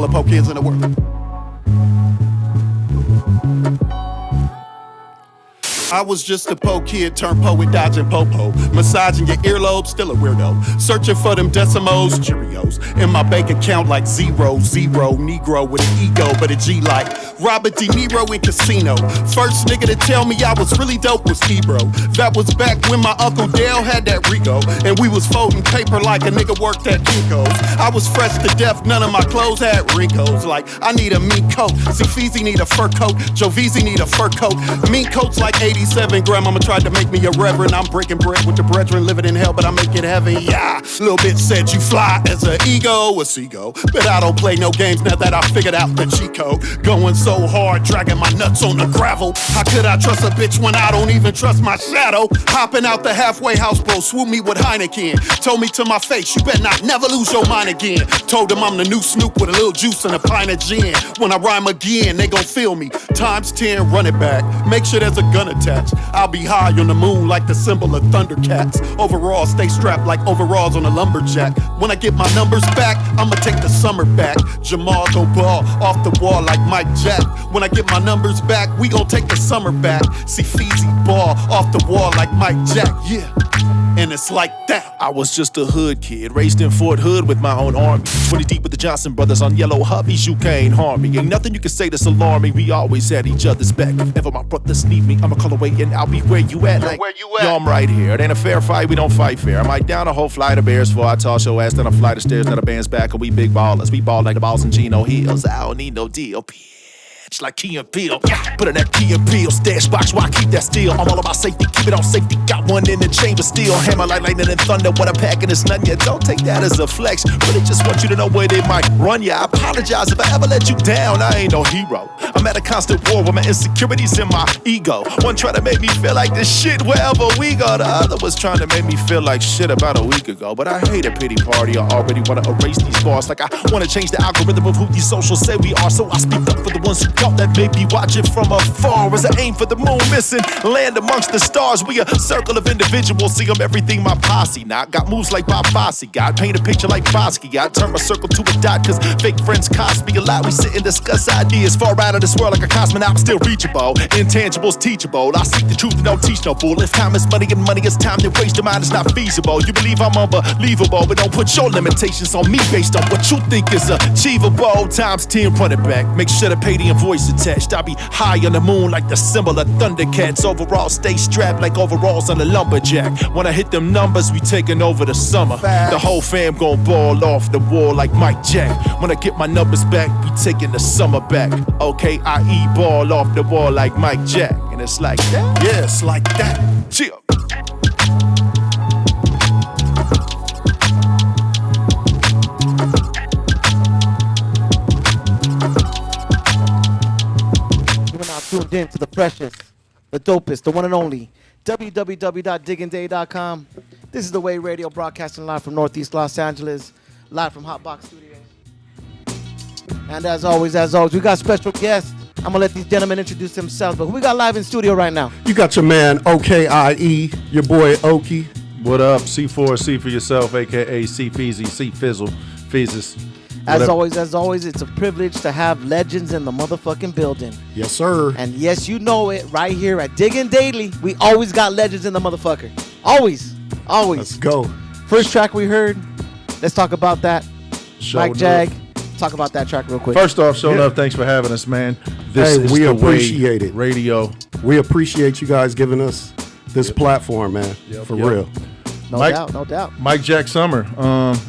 the po kids in the world. I was just a po kid turned poet dodging popo. Massaging your earlobe, still a weirdo. Searching for them decimos, Cheerios. In my bank account like 0, Negro with an ego, but a G like Robert De Niro in Casino. First nigga to tell me I was really dope was Ebro. That was back when my Uncle Dale had that Rigo. And we was folding paper like a nigga worked at Kinko's. I was fresh to death, none of my clothes had wrinkles. Like, I need a meat coat. See, Feezy need a fur coat. Joe Veezy need a fur coat. Meat coats like 87 grandmama tried to make me a reverend. I'm breaking bread with the brethren, living in hell, but I make it heaven, yeah. Little bit said you fly as an ego, a seagull. But I don't play no games now that I figured out the cheat code. Going so hard, dragging my nuts on the gravel. How could I trust a bitch when I don't even trust my shadow? Hopping out the halfway house, bro, swoop me with Heineken. Told me to my face, you better not never lose your mind again. Told him I'm the new Snoop with a little juice and a pint of gin. When I rhyme again, they gon' feel me. Times 10, run it back. Make sure there's a gun attached. I'll be high on the moon like the symbol of Thundercats. Overall, stay strapped like overalls on a lumberjack. When I get my numbers back, I'ma take the summer back. Jamal go ball off the wall like Mike Jack. When I get my numbers back, we gon' take the summer back. See Feezy ball off the wall like Mike Jack, yeah. And it's like that. I was just a hood kid, raised in Fort Hood with my own army. 20 deep with the Johnson brothers on yellow hubbies, you can't harm me. Ain't nothing you can say that's alarming. We always had each other's back. If ever my brothers need me, I'ma call away and I'll be where you at. Like, where you at? Yo, I'm right here. It ain't a fair fight, we don't fight fair. I might down a whole flight of bears before I toss your ass down a flight of stairs. Now the band's back and we big ballers. We ball like the balls in Gino Hills. I don't need no deal. Like Key and Peele, put in that Key and Peele stash box where I keep that steel. I'm all about safety, keep it on safety. Got one in the chamber, steel hammer like lightning and thunder. What I'm packing is none yet. Don't take that as a flex. Really just want you to know where they might run ya. I apologize if I ever let you down. I ain't no hero. I'm at a constant war with my insecurities and my ego. One try to make me feel like this shit wherever we go. The other was trying to make me feel like shit about a week ago. But I hate a pity party. I already wanna erase these bars. Like I wanna change the algorithm of who these socials say we are. So I speak up for the ones who don't. That may be watching from afar as I aim for the moon, missing land amongst the stars. We a circle of individuals, see them everything my posse. Now got moves like Bob Fosse, got paint a picture like Bosky. Got turn my circle to a dot, cause fake friends cost me a lot. We sit and discuss ideas far out of this world like a cosmonaut. I'm still reachable, intangibles teachable. I seek the truth and don't teach no fool. If time is money and money is time, then waste your mind is not feasible. You believe I'm unbelievable, but don't put your limitations on me based on what you think is achievable. Times 10, run it back. Make sure to pay the invoice attached. I'll be high on the moon like the symbol of Thundercats. Overall, stay strapped like overalls on a lumberjack. When I hit them numbers, we taking over the summer. Facts. The whole fam gon' ball off the wall like Mike Jack. When I get my numbers back, we taking the summer back. Okay, I ball off the wall like Mike Jack. And it's like that. Yeah, it's like that. Chill. Tuned in to the precious, the dopest, the one and only www.DIGGINDAILY.com. This is the Way Radio, broadcasting live from Northeast Los Angeles, live from HOTBOX Studios. And as always, we got special guests. I'm gonna let these gentlemen introduce themselves, but who we got live in studio right now? You got your man OKIE, your boy Okie. What up? Seefor, see for yourself, aka C Feezy, C Fizzle, Feezus. As always, it's a privilege to have legends in the motherfucking building. Yes, sir. And yes, you know it, right here at Diggin' Daily, we always got legends in the motherfucker. Always. Let's go. First track we heard, let's talk about that. Mike Jag, talk about that track real quick. First off, show love, thanks for having us, man. We appreciate it. Radio. We appreciate you guys giving us this platform, man. For real. No doubt. Mike Jack Summer.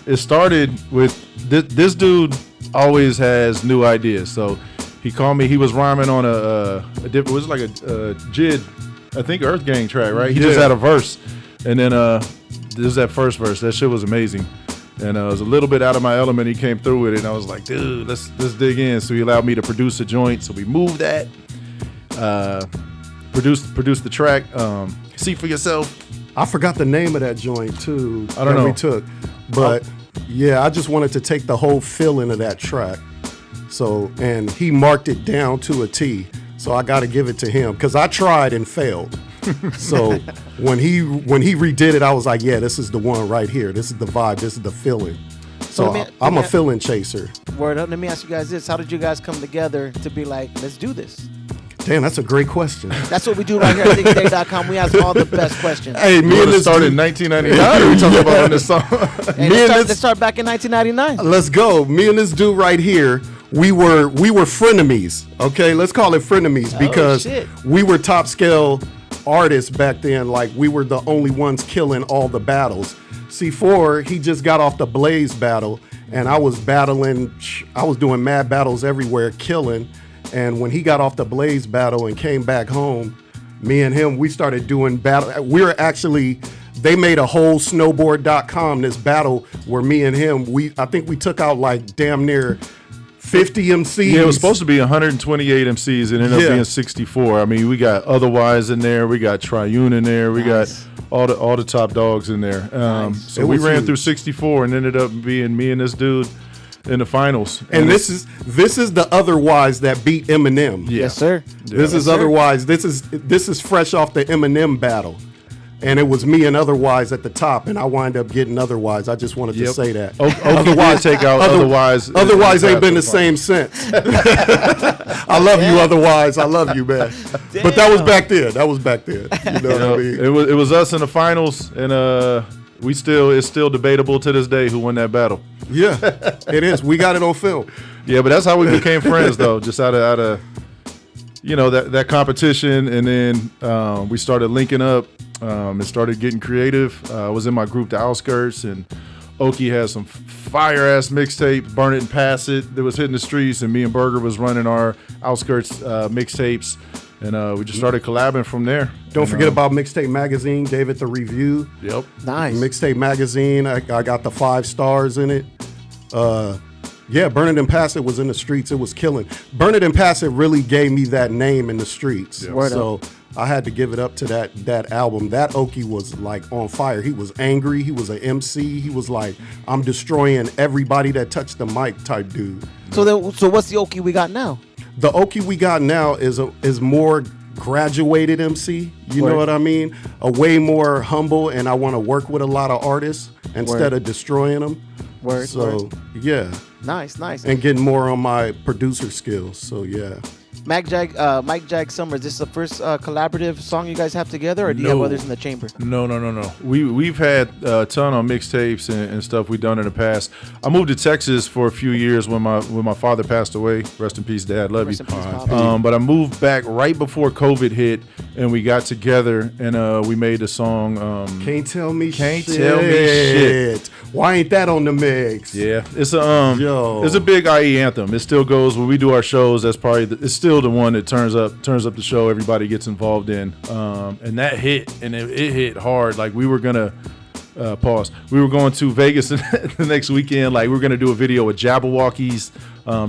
It started with this dude always has new ideas. So he called me. He was rhyming on it was like a JID, I think Earth Gang track, right? He just had a verse, and then this is that first verse. That shit was amazing, and it was a little bit out of my element. He came through with it, and I was like, dude, let's dig in. So he allowed me to produce a joint. So we moved that, produced the track. See for yourself. I forgot the name of that joint too. I don't know. We took, but yeah, I just wanted to take the whole feeling of that track. So, and he marked it down to a T. So I got to give it to him because I tried and failed. So when he redid it, I was like, yeah, this is the one right here. This is the vibe. This is the feeling. So I'm a feeling chaser. Word up. Let me ask you guys this: how did you guys come together to be like, let's do this? Damn, that's a great question. That's what we do right here at DIGGINDAILY.com. We ask all the best questions. Hey, me and this started in 1999. We talking about on this song. Hey, let's start back in 1999. Let's go. Me and this dude right here, we were frenemies. Okay, let's call it frenemies because shit. we were top scale artists back then. Like we were the only ones killing all the battles. Seefor, he just got off the Blaze battle, and I was battling. I was doing mad battles everywhere, killing. And when he got off the Blaze battle and came back home, me and him, we started doing battle. They made a whole snowboard.com, this battle where me and him, I think we took out like damn near 50 MCs. Yeah, it was supposed to be 128 MCs. It ended up being 64. I mean, we got Otherwise in there. We got Triune in there. We got all the top dogs in there. So we ran through 64 and ended up being me and this dude in the finals. And this is the Otherwise that beat Eminem. Yeah. Yes, sir. This is Otherwise. This is fresh off the Eminem battle. And it was me and Otherwise at the top, and I wind up getting Otherwise. I just wanted to say that. Okie did take out Otherwise. Otherwise ain't been the same since. I love you, Otherwise. I love you, man. Damn. But that was back then. You know what I mean? It was us in the finals, and it's still debatable to this day who won that battle. Yeah, it is. We got it on film. Yeah, but that's how we became friends, though. Just out of that competition, and then we started linking up and started getting creative. I was in my group, the Outskirts, and Okie had some fire ass mixtapes, Burn It and Pass It, that was hitting the streets, and me and Burger was running our Outskirts mixtapes, and we just started collabing from there. Don't forget about Mixtape Magazine, gave it the review. Yep. Nice. Mixtape Magazine, I got the 5 stars in it. Yeah, Burn It and Pass It was in the streets. It was killing. Burn It and Pass It really gave me that name in the streets. Yeah. Word So I had to give it up to that album. That Okie was like on fire. He was angry. He was an MC. He was like, I'm destroying everybody that touched the mic type dude. So what's the Okie we got now? The Okie we got now is more graduated MC. You know what I mean? A way more humble, and I want to work with a lot of artists instead of destroying them. So yeah. Nice. And getting more on my producer skills. So yeah. Mike Jag Summer, is this the first collaborative song you guys have together, or do you have others in the chamber? No. We've had a ton on mixtapes and stuff we've done in the past. I moved to Texas for a few years when my father passed away. Rest in peace, Dad. Love Rest you. in peace, Pop. But I moved back right before COVID hit, and we got together and we made a song. Can't tell me Can't shit. Tell Me Shit. Why ain't that on the mix? Yeah, it's a big IE anthem. It still goes when we do our shows. That's probably it's still the one that turns up the show. Everybody gets involved in, and that hit, and it hit hard. Like we were gonna pause. We were going to Vegas the next weekend. Like we were gonna do a video with Jabberwockies.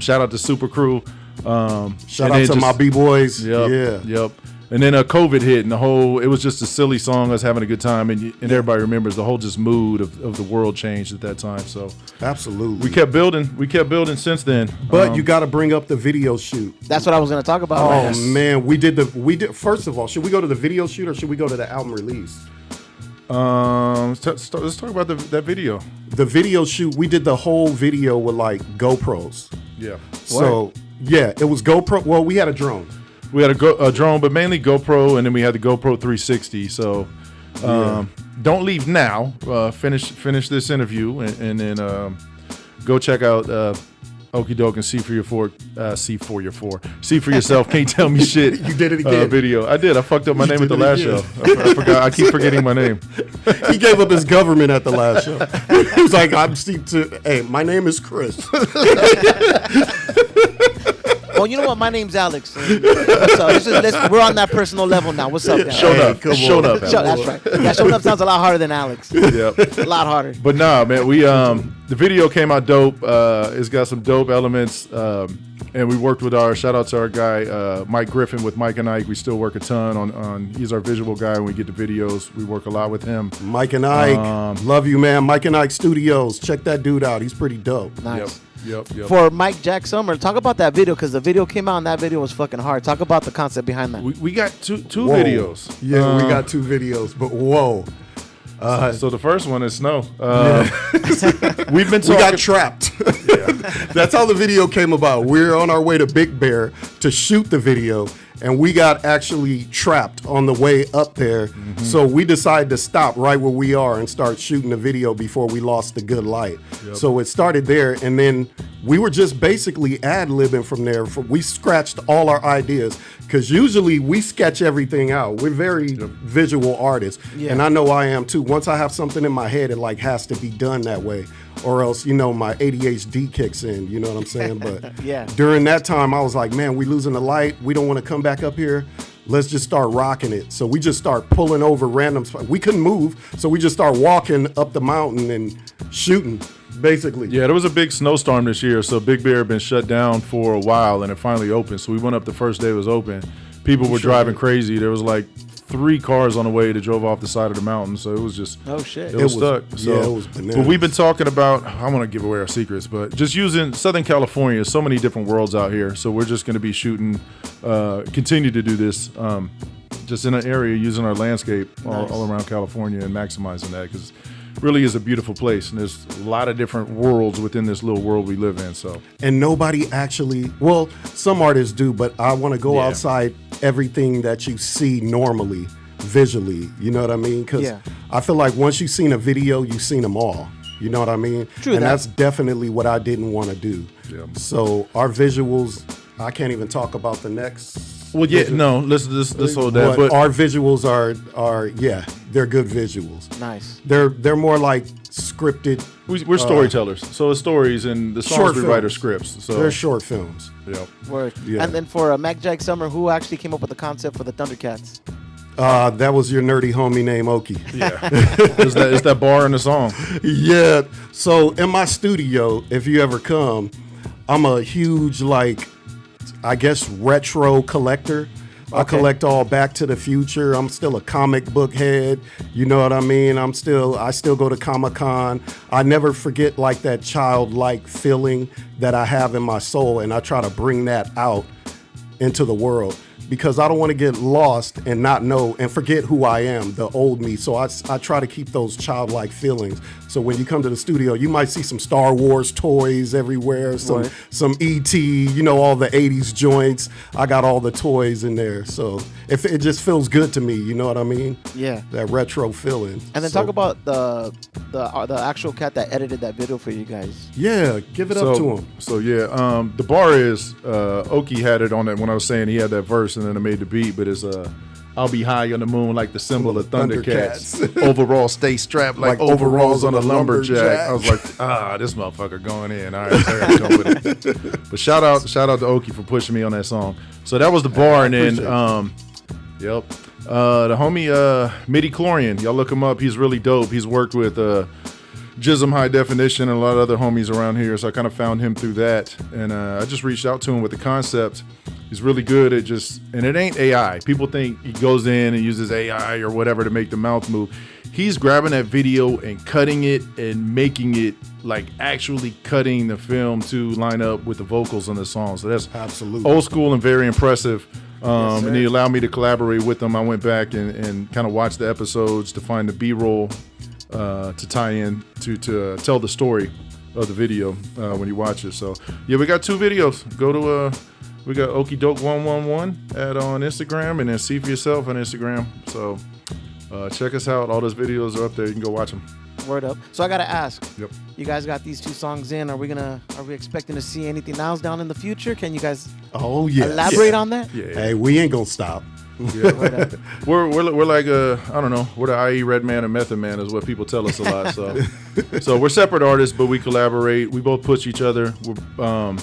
Shout out to Super Crew. Shout out to my B-boys. Yep. And then COVID hit, and it was just a silly song. I was having a good time, and everybody remembers the whole just mood of the world changed at that time. So absolutely, we kept building since then. But you got to bring up the video shoot. That's what I was going to talk about. Oh man, we did. First of all, should we go to the video shoot or should we go to the album release? Let's talk about that video. The video shoot, we did the whole video with like GoPros. Yeah. So yeah, it was GoPro. Well, we had a drone. We had a drone, but mainly GoPro, and then we had the GoPro 360. So don't leave now. Finish this interview, and then go check out Okie Doke and See for yourself. Can't tell me shit. You did it again. Video. I did. I fucked up my name at the last show. I forgot. I keep forgetting my name. He gave up his government at the last show. He was like, hey, my name is Chris. Well, you know what? My name's Alex. So we're on that personal level now. What's up, guys? Showed up. That's right. Yeah, showing up sounds a lot harder than Alex. Yep. A lot harder. But nah, man, we the video came out dope. It's got some dope elements. And we worked with shout out to our guy, Mike Griffin with Mike and Ike. We still work a ton on he's our visual guy when we get the videos. We work a lot with him. Mike and Ike. Love you, man. Mike and Ike Studios. Check that dude out. He's pretty dope. Nice. Yep. For Mike Jag Summer, talk about that video, because the video came out and that video was fucking hard. Talk about the concept behind that. We got two Whoa. videos. Yeah, we got 2 videos, but whoa. So the first one is Snow. We've been talking. We got trapped. That's how the video came about. We're on our way to Big Bear to shoot the video, and we got actually trapped on the way up there. Mm-hmm. So we decided to stop right where we are and start shooting the video before we lost the good light. Yep. So it started there, and then we were just basically ad-libbing from there. We scratched all our ideas, because usually we sketch everything out. We're very visual artists, and I know I am too. Once I have something in my head, it like has to be done that way, or else, you know, my ADHD kicks in, you know what I'm saying? But Yeah. during that time, I was like, man, we losing the light. We don't want to come back up here. Let's just start rocking it. So we just start pulling over random spots. We couldn't move, so we just start walking up the mountain and shooting, basically. Yeah, there was a big snowstorm this year, so Big Bear had been shut down for a while, and it finally opened. So we went up the first day it was open. People were driving crazy. There was like 3 cars on the way that drove off the side of the mountain, so it was just Oh, shit. it was stuck. So, yeah, it was bananas. but we've been talking about, I want to give away our secrets, but just using Southern California, so many different worlds out here. So we're just going to be shooting, continue to do this, just in an area using our landscape all around California and maximizing that, because really is a beautiful place, and there's a lot of different worlds within this little world we live in. So And nobody actually, well, some artists do, but I want to go outside everything that you see normally, visually. You know what I mean? Because I feel like once you've seen a video, you've seen them all. You know what I mean? True and that. that's definitely what I didn't want to do. Yeah. So our visuals, I can't even talk about the next. well, yeah, no, let's hold that. But our visuals are they're good visuals. Nice. They're more like scripted. we're storytellers, so it's stories, and the Short songs we write are films. scripts. So They're short films. yeah. Word. Yeah. And then for Mac Jack Summer, who actually came up with the concept for the Thundercats? That was your nerdy homie named Okie. Yeah, it's that bar in the song. Yeah. So in my studio, if you ever come, I'm a huge, like, I guess, retro collector. I collect all Back to the Future. I'm still a comic book head. You know what I mean? I still go to Comic-Con. I never forget like that childlike feeling that I have in my soul, and I try to bring that out into the world, because I don't want to get lost and not know and forget who I am, the old me. So I try to keep those childlike feelings. So when you come to the studio, you might see some Star Wars toys everywhere, some E.T., you know, all the 80s joints. I got all the toys in there. So if it just feels good to me, you know what I mean? Yeah. That retro feeling. And then So, talk about the actual cat that edited that video for you guys. Yeah, give it up to him. So yeah, the bar is Okie had it on that when I was saying he had that verse, and then I made the beat, but it's I'll be high on the moon like the symbol of Thundercats. Overall, stay strapped like overalls on a lumberjack. I was like, this motherfucker going in. All right, I gotta come with it. But shout out to Okie for pushing me on that song. So that was the bar, and then the homie Midi Chlorian, y'all look him up. He's really dope. He's worked with Jism High Definition and a lot of other homies around here, so I kind of found him through that, and I just reached out to him with the concept. He's really good at and it ain't AI. People think he goes in and uses AI or whatever to make the mouth move. He's grabbing that video and cutting it and making it like actually cutting the film to line up with the vocals on the song. So that's Absolutely. old school and very impressive. And he allowed me to collaborate with him. I went back and kind of watched the episodes to find the B-roll to tie in to tell the story of the video when you watch it. So yeah, we got 2 videos. Go to we got Okie Doke 111 on Instagram, and then See For Yourself on Instagram. So check us out. All those videos are up there. You can go watch them. Word up. So I gotta ask. Yep. You guys got these 2 songs in. Are we expecting to see anything else down in the future? Can you guys elaborate on that? Yeah. Hey, we ain't gonna stop. Yeah. we're like I don't know, we're the IE Redman and Method Man is what people tell us a lot. So we're separate artists, but we collaborate. We both push each other. We're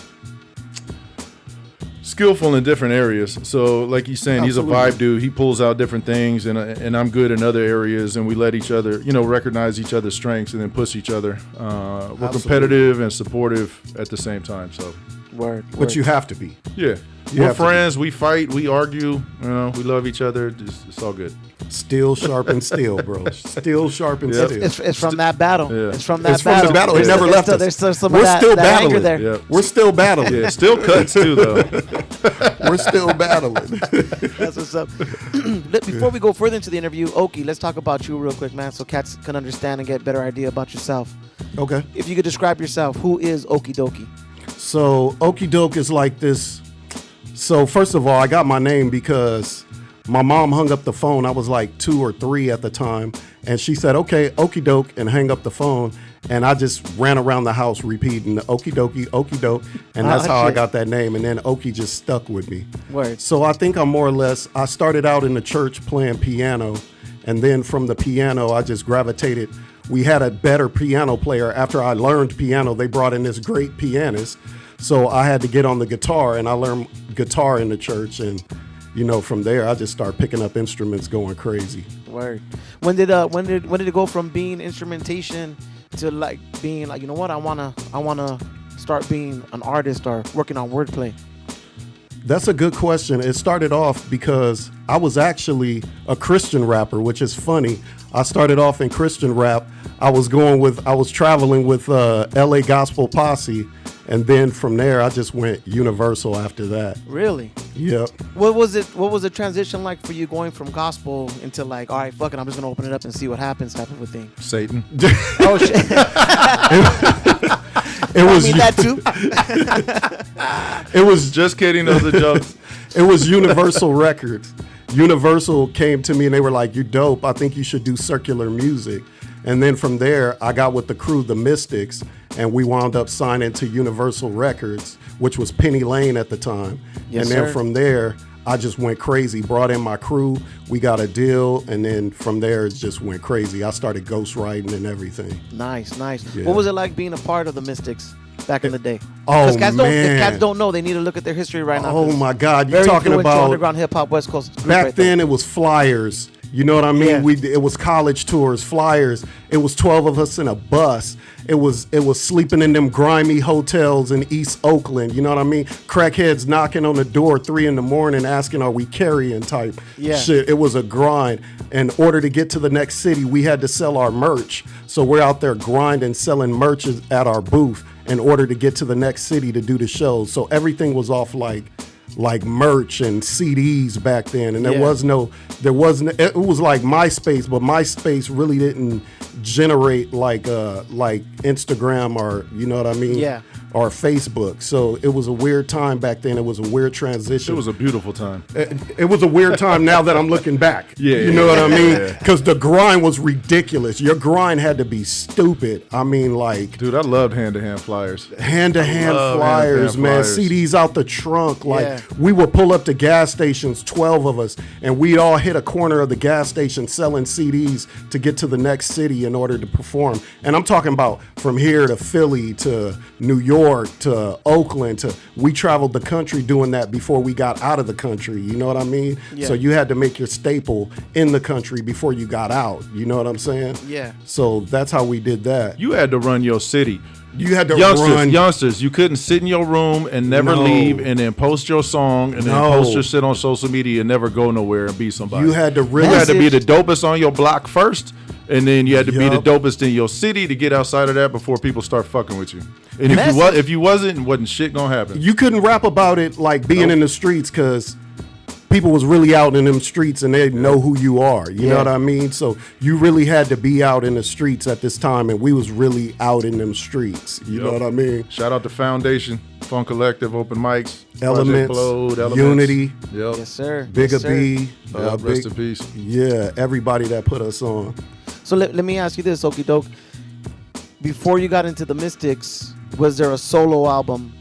skillful in different areas. So like he's saying, he's a vibe dude. He pulls out different things, and I'm good in other areas, and we let each other, recognize each other's strengths and then push each other. We're competitive and supportive at the same time. So Word. But you have to be. yeah. We're friends. We fight. We argue. We love each other. It's all good. Still sharpen steel, bro. Still sharpen Yep. steel. It's from that battle. Yeah. It's from that It's from battle. the battle. It never left us. There's still some We're of that, still that anger battling. there. Yeah. We're still battling. Yeah. Still cuts too, though. We're still battling. That's what's up. Before we go further into the interview, Okie, let's talk about you real quick, man, so cats can understand and get a better idea about yourself. Okay. If you could describe yourself, who is Okie Dokie? So Okie Doke is like this. So first of all, I got my name because my mom hung up the phone. I was like 2 or 3 at the time. And she said, okay, Okie Doke, and hang up the phone. And I just ran around the house repeating the Okie Doke. And that's how I got that name. And then Okie just stuck with me. Word. So I think I'm more or less, I started out in the church playing piano. And then from the piano, I just gravitated. We had a better piano player. After I learned piano, they brought in this great pianist. So I had to get on the guitar, and I learned guitar in the church. And, you know, from there, I just started picking up instruments, going crazy. Word. When did it go from being instrumentation to like being like, you know what, I wanna start being an artist or working on wordplay? That's a good question. It started off because I was actually a Christian rapper, which is funny. I started off in Christian rap. I was traveling with LA Gospel Posse, and then from there I just went universal after that. Really? Yep. What was the transition like for you going from gospel into like, all right, fuck it, I'm just gonna open it up and see what happens type of a thing? Satan. Oh shit. It was that too. It was Just kidding, those are jokes. It was Universal Records. Universal came to me and they were like, "You're dope. I think you should do circular music." And then from there, I got with the crew, the Mystics, and we wound up signing to Universal Records, which was Penny Lane at the time. Yes, and then sir. from there, I just went crazy. Brought in my crew. We got a deal, and then from there, it just went crazy. I started ghostwriting and everything. Nice. Yeah. What was it like being a part of the Mystics back in the day? Oh, If man. cats don't know, they need to look at their history right now. Oh 'cause my God, you're very talking influential about underground hip hop West Coast group back right there. then. It was flyers. You know what I mean? Yeah. It was college tours, flyers. It was 12 of us in a bus. It was sleeping in them grimy hotels in East Oakland. You know what I mean? Crackheads knocking on the door 3 a.m. asking, "Are we carrying?" type shit. It was a grind. In order to get to the next city, we had to sell our merch. So we're out there grinding, selling merch at our booth in order to get to the next city to do the shows. So everything was off like merch and CDs back then, and it was like MySpace, but MySpace really didn't generate like Instagram, or you know what I mean, or Facebook. So it was a weird time back then. It was a weird transition. It was a beautiful time. It was a weird time now that I'm looking back. You know what I mean? Because the grind was ridiculous. Your grind had to be stupid. I mean, like, Dude, I loved hand-to-hand flyers. hand-to-hand love flyers, hand-to-hand man. flyers. CDs out the trunk. Like, we would pull up to gas stations, 12 of us, and we'd all hit a corner of the gas station selling CDs to get to the next city in order to perform. And I'm talking about from here to Philly to New York to Oakland we traveled the country doing that before we got out of the country. You know what I mean? So you had to make your staple in the country before you got out. You know what I'm saying? Yeah. So that's how we did that. You had to run your city. You had to run. Youngsters, you couldn't sit in your room and never leave, and then post your song and then post your shit on social media and never go nowhere and be somebody. You had to really. You had to be the dopest on your block first, and then you had to be the Yup. dopest in your city to get outside of that before people start fucking with you. And if you wasn't shit gonna happen. You couldn't rap about it like being in the streets, because people was really out in them streets and they know who you are. You know what I mean? So you really had to be out in the streets at this time, and we was really out in them streets. You know what I mean? Shout out to Foundation, Fun Collective, Open Mics, Elements, Project Elements. Unity. Yep. Yes, sir. Bigger Yes, sir. B. Rest in peace. Yeah, everybody that put us on. So let me ask you this, Okie Doke. Before you got into the Mystics, was there a solo album?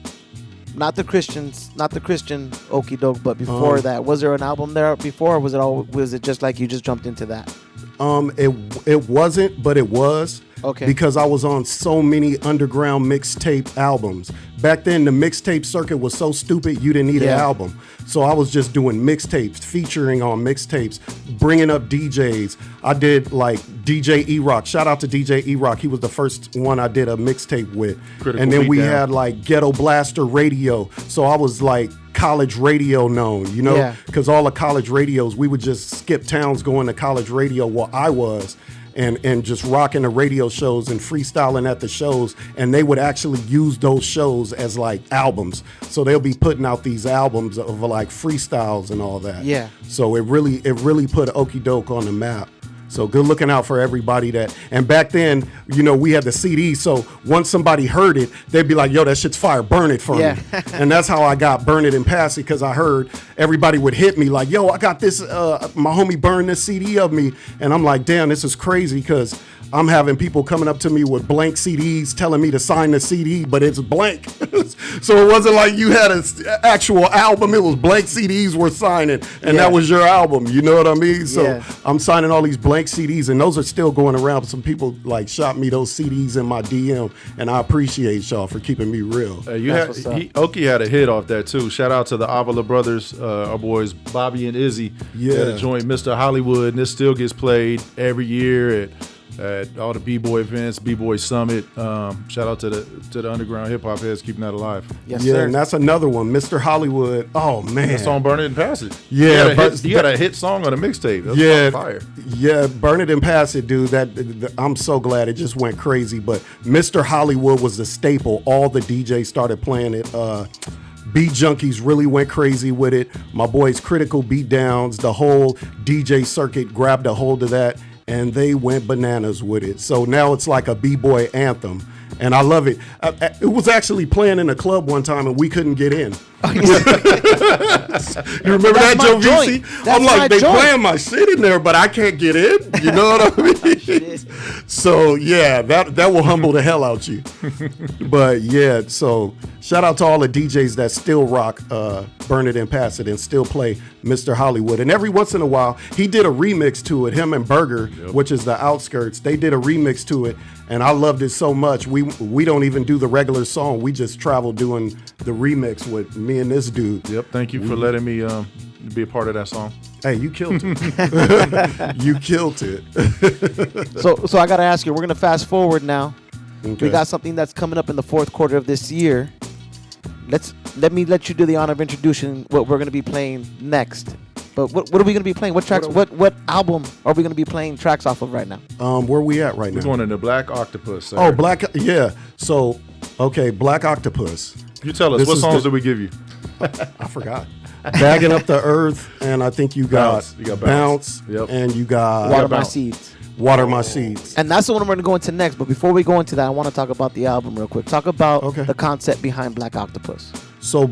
Not the Christian Okie Doke, but before that, was there an album there before, or was it just like you just jumped into that? It wasn't, but it was. Okay. Because I was on so many underground mixtape albums. Back then, the mixtape circuit was so stupid, you didn't need an album. So I was just doing mixtapes, featuring on mixtapes, bringing up DJs. I did like DJ E-Rock. Shout out to DJ E-Rock. He was the first one I did a mixtape with. Critical and then we Beatdown. had like Ghetto Blaster Radio. So I was like college radio known, you know? Because all the college radios, we would just skip towns going to college radio where I was. And just rocking the radio shows and freestyling at the shows, and they would actually use those shows as like albums. So they'll be putting out these albums of like freestyles and all that. Yeah. So it really put Okie Doke on the map. So good looking out for everybody that. And back then, you know, we had the CD. So once somebody heard it, they'd be like, "Yo, that shit's fire. Burn it for me." And that's how I got Burn It and Pass It, because I heard everybody would hit me like, "Yo, I got this. My homie burned this CD of me," and I'm like, "Damn, this is crazy," because I'm having people coming up to me with blank CDs telling me to sign the CD, but it's blank. So it wasn't like you had an actual album. It was blank CDs we're signing, and that was your album. You know what I mean? So I'm signing all these blank CDs, and those are still going around. Some people like shot me those CDs in my DM, and I appreciate y'all for keeping me real. Okie had a hit off that too. Shout out to the Avila brothers, our boys Bobby and Izzy. Yeah. They had a joint, Mr. Hollywood, and this still gets played every year at all the B-Boy events, B-Boy Summit. Shout out to the underground hip-hop heads keeping that alive. Yes, sir. And that's another one, Mr. Hollywood. Oh, man. That song, Burn It and Pass It. Yeah. You got a hit song on a mixtape. That's fire. Yeah, Burn It and Pass It, dude. I'm so glad it just went crazy. But Mr. Hollywood was the staple. All the DJs started playing it. Beat Junkies really went crazy with it. My boys Critical Beatdowns, the whole DJ circuit grabbed a hold of that, and they went bananas with it. So now it's like a B-boy anthem, and I love it. It was actually playing in a club one time, and we couldn't get in. You remember that, Joe VC? I'm like, they playing my shit in there, but I can't get in. You know what I mean? So yeah, that will humble the hell out you. But yeah, so shout out to all the DJs that still rock Burn It and Pass It and still play Mr. Hollywood. And every once in a while, he did a remix to it. Him and Burger, which is the Outskirts, they did a remix to it, and I loved it so much. We don't even do the regular song. We just travel doing the remix with me and this dude. Yep. Thank you for letting me be a part of that song. Hey, you killed it. You killed it. So I gotta ask you, we're gonna fast forward now. Okay. We got something that's coming up in the fourth quarter of this year. Let me let you do the honor of introducing what we're gonna be playing next. But what are we gonna be playing? What tracks? What album are we gonna be playing tracks off of right now? Where we at right now? We're going into Black Octopus. Sir. Oh, yeah. So, okay, Black Octopus. You tell us, what songs did we give you? I forgot. Bagging Up the Earth, and I think you got Bounce, yep. and you got Water My Seeds. Water My Seeds. And that's the one we're going to go into next. But before we go into that, I want to talk about the album real quick. Talk about the concept behind Black Octopus. So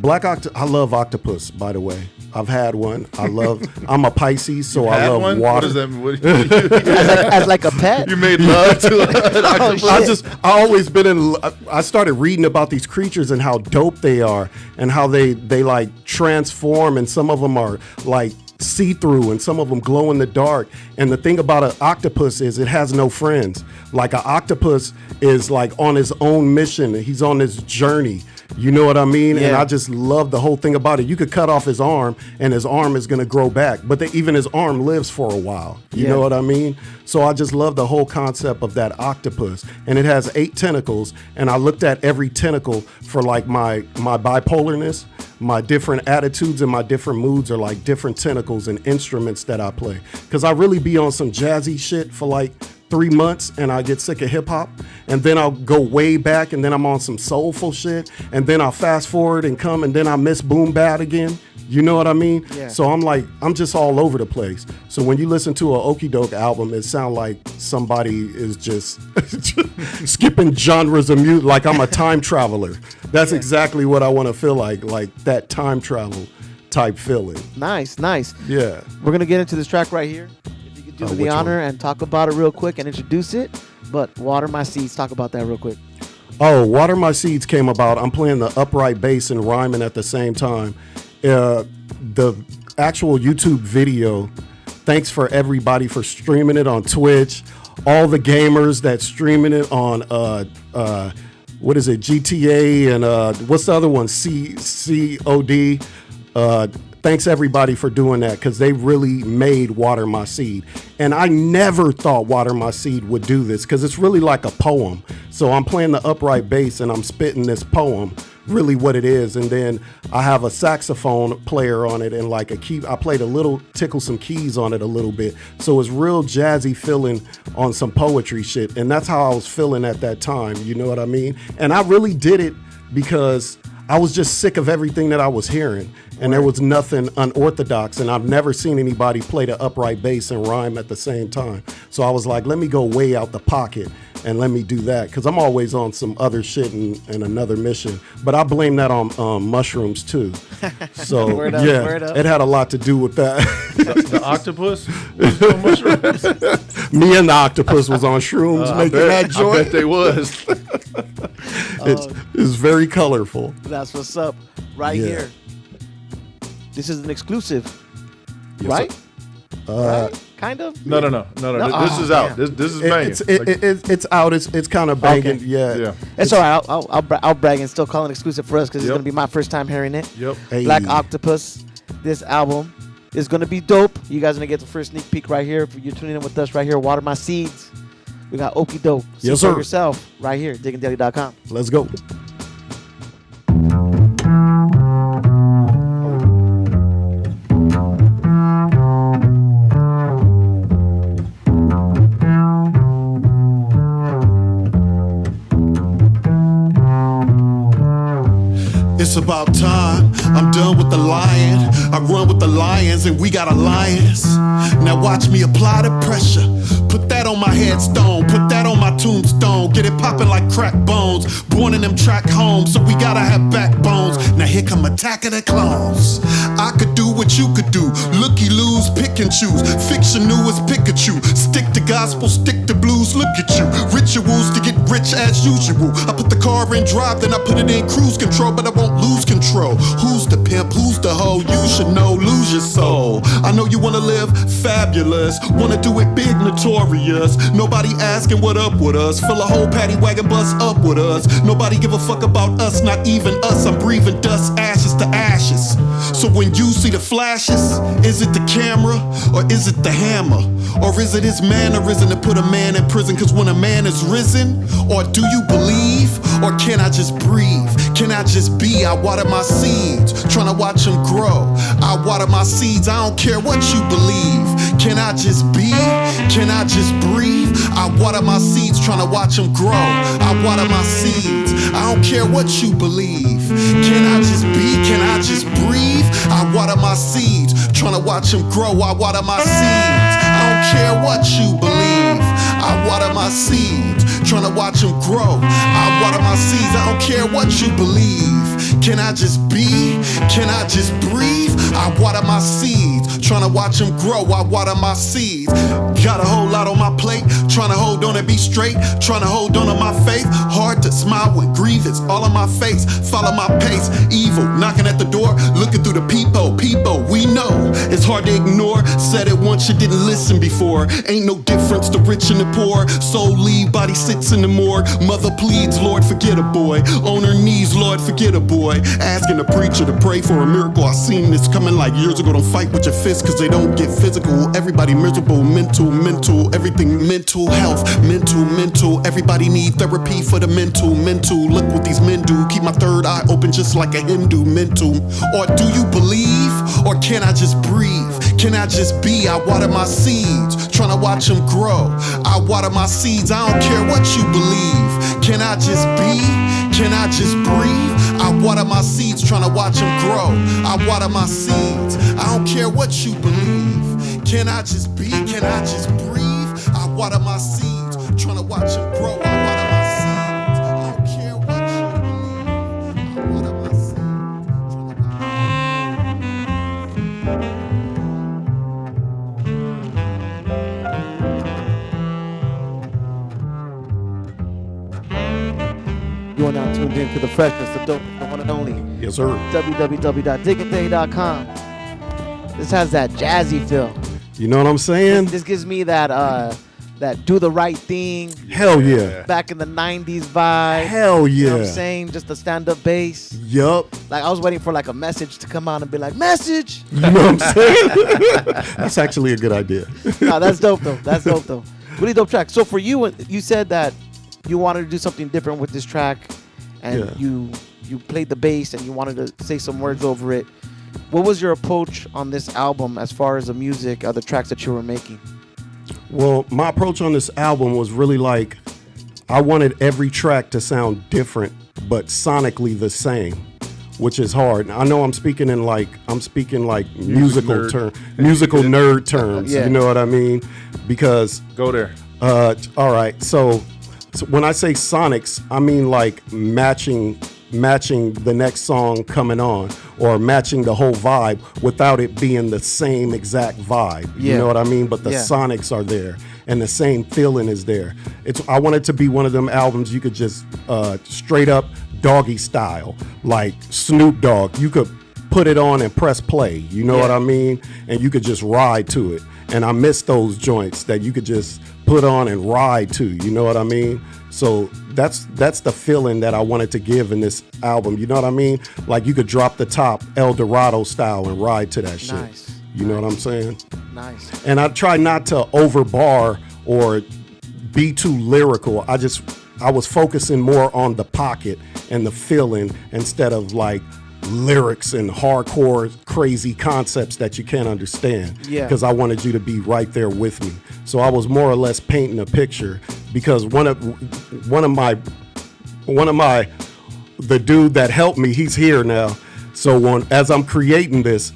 I love octopus, by the way. I've had one. I'm a Pisces, so I love water. What does that mean? as like a pet? You made love to an octopus? I started reading about these creatures and how dope they are and how they like transform, and some of them are like see-through and some of them glow in the dark. And the thing about an octopus is it has no friends. Like an octopus is like on his own mission. He's on this journey. You know what I mean? Yeah. And I just love the whole thing about it. You could cut off his arm and his arm is going to grow back, but even his arm lives for a while. You know what I mean? So I just love the whole concept of that octopus. And it has 8 tentacles, and I looked at every tentacle for like my bipolarness. My different attitudes and my different moods are like different tentacles and instruments that I play. Because I really be on some jazzy shit for like 3 months and I get sick of hip hop, and then I'll go way back and then I'm on some soulful shit, and then I'll fast forward and come and then I miss boom bap again. You know what I mean? Yeah. So I'm just all over the place. So when you listen to an Okie Doke album, it sounds like somebody is just skipping genres of music, like I'm a time traveler. That's exactly what I want to feel like that time travel type feeling. Nice. Yeah. We're going to get into this track right here. If you could do me the honor and talk about it real quick and introduce it. But Water My Seeds, talk about that real quick. Oh, Water My Seeds came about. I'm playing the upright bass and rhyming at the same time. The actual YouTube video, thanks for everybody for streaming it on Twitch. All the gamers that streaming it on what is it, GTA, and what's the other one, COD. Thanks everybody for doing that, because they really made Water My Seed. And I never thought Water My Seed would do this, because it's really like a poem. So I'm playing the upright bass and I'm spitting this poem, really what it is. And then I have a saxophone player on it and like a key. I played tickle some keys on it a little bit. So it's real jazzy feeling on some poetry shit. And that's how I was feeling at that time. You know what I mean? And I really did it because I was just sick of everything that I was hearing, and there was nothing unorthodox, and I've never seen anybody play the upright bass and rhyme at the same time. So I was like, let me go way out the pocket and let me do that, because I'm always on some other shit and another mission. But I blame that on mushrooms too. So Word up, yeah, word up. it had a lot to do with that. The octopus was on mushrooms. Me and the octopus was on shrooms making that I joint. bet they was. It's very colorful. That's what's up right Yeah. here. This is an exclusive, Yes, right? sir. Right? Kind of. No. No? This is Oh, out. damn. This is banging. It's out. It's kind of banging. Okay. Yeah. Yeah. It's all right. I'll brag and still call it exclusive for us because it's Yep. gonna be my first time hearing it. Yep. Hey. Black Octopus. This album is gonna be dope. You guys are gonna get the first sneak peek right here. If you're tuning in with us right here, Water My Seeds. We got Okie Doke. See Yes, for sir. yourself right here. DIGGINDAILY.com. Let's go. It's about time. I'm done with the lion. I run with the lions, and we got alliance. Now watch me apply the pressure. Put that on my headstone. Put that on my tombstone. Get it popping like crack bones. Born in them track homes, so we gotta have backbones. Now here come Attack of the Clones. I could do what you could do. Looky loos, pick and choose. Fictional is Pikachu. Stick to gospel, stick to blues. Look at you. Rituals to get rich as usual. I put the car in drive, then I put it in cruise control, but I won't lose control. Who's the pimp? Who's the hoe? You should know. Lose your soul. I know you wanna live fabulous. Wanna do it big, notorious. Nobody asking what up with us. Fill a whole paddy wagon bus up with us. Nobody give a fuck about us, not even us. I'm breathing dust, ashes to ashes. So when you see the flashes, is it the camera or is it the hammer? Or is it his mannerism to put a man in prison? Cause when a man is risen, or do you believe? Or can I just breathe? Can I just be? I water my seeds, trying to watch them grow. I water my seeds, I don't care what you believe. Can I just be? Can I just breathe? I water my seeds, trying to watch them grow. I water my seeds, I don't care what you believe. Can I just be? Can I just breathe? I water my seeds, trying to watch them grow. I water my seeds, I don't care what you believe. I water my seeds, trying to watch them grow. I water my seeds, I don't care what you believe. Can I just be? Can I just breathe? I water my seeds, trying to watch them grow. I water my seeds. Got a whole lot on my plate, trying to hold on and be straight, trying to hold on to my faith. Hard to smile when grief is all on my face. Follow my pace, evil knocking at the door, looking through the peephole. We know it's hard to ignore. Said it once, you didn't listen before. Ain't no difference, the rich and the poor. Soul leave, body sits in the morgue. Mother pleads, Lord, forget a boy. On her knees, Lord, forget a boy. Asking the preacher to pray for a miracle. I seen this coming like years ago. Don't fight with your fists, cause they don't get physical. Everybody miserable, mental, everything mental health, mental. Everybody need therapy for the mental. Look what these men do. Keep my third eye open just like a Hindu, mental. Or do you believe? Or can I just breathe? Can I just be? I water my seeds, trying to watch them grow. I water my seeds, I don't care what you believe. Can I just be? Can I just breathe? I water my seeds, trying to watch them grow. I water my seeds, I don't care what you believe. Can I just be? Can I just breathe? I water my seeds, trying to watch them grow. I water my seeds, I don't care what you believe. I water my seeds, trying to You are now tuned in to the freshness, the dope, the one and only. Yes, sir. www.diggingdaily.com. This has that jazzy feel. You know what I'm saying? This gives me that that do the right thing, Hell yeah. back in the 90s vibe. Hell You know what I'm yeah. saying? Just the stand-up bass. Yup. Like, I was waiting for like a message to come out and be like, message! You know what I'm saying? That's actually a good idea. No, that's dope though. That's dope though. Really dope track. So for you, you said that you wanted to do something different with this track, and Yeah. you played the bass and you wanted to say some words over it. What was your approach on this album as far as the music, the tracks that you were making? Well, my approach on this album was really like, I wanted every track to sound different, but sonically the same. which is hard. I know I'm speaking like musical nerd terms. Yeah. You know what I mean? Because Go there. all right. So when I say sonics, I mean like matching the next song coming on, or matching the whole vibe without it being the same exact vibe. Yeah. You know what I mean? But the Yeah. sonics are there and the same feeling is there. I want it to be one of them albums you could just straight up doggy style, like Snoop Dogg. You could put it on and press play. You know what I mean? And you could just ride to it. And I miss those joints that you could just put on and ride to. You know what I mean? So that's the feeling that I wanted to give in this album. You know what I mean? Like you could drop the top El Dorado style and ride to that shit. Nice. You know what I'm saying? Nice. And I try not to overbar or be too lyrical. I was focusing more on the pocket and the feeling instead of like lyrics and hardcore crazy concepts that you can't understand. Yeah. Because I wanted you to be right there with me. So I was more or less painting a picture, because one of the dude that helped me, he's here now. So as I'm creating this,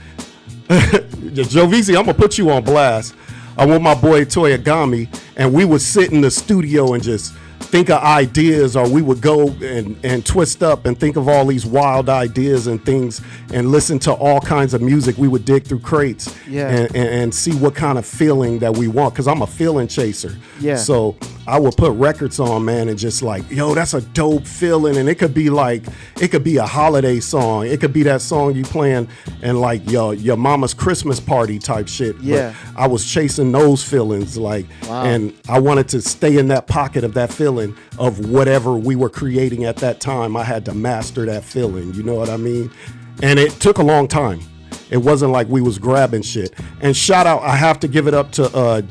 Joe Veezy, I'm gonna put you on blast. I want my boy Toyagami, and we would sit in the studio and just think of ideas, or we would go and twist up and think of all these wild ideas and things and listen to all kinds of music. We would dig through crates and see what kind of feeling that we want, because I'm a feeling chaser. Yeah. So I would put records on, man, and just like, yo, that's a dope feeling. And it could be a holiday song. It could be that song you playing and like your mama's Christmas party type shit. Yeah. But I was chasing those feelings, like, and I wanted to stay in that pocket of that feeling of whatever we were creating at that time. I had to master that feeling. You know what I mean? And it took a long time. It wasn't like we was grabbing shit. And shout out, I have to give it up to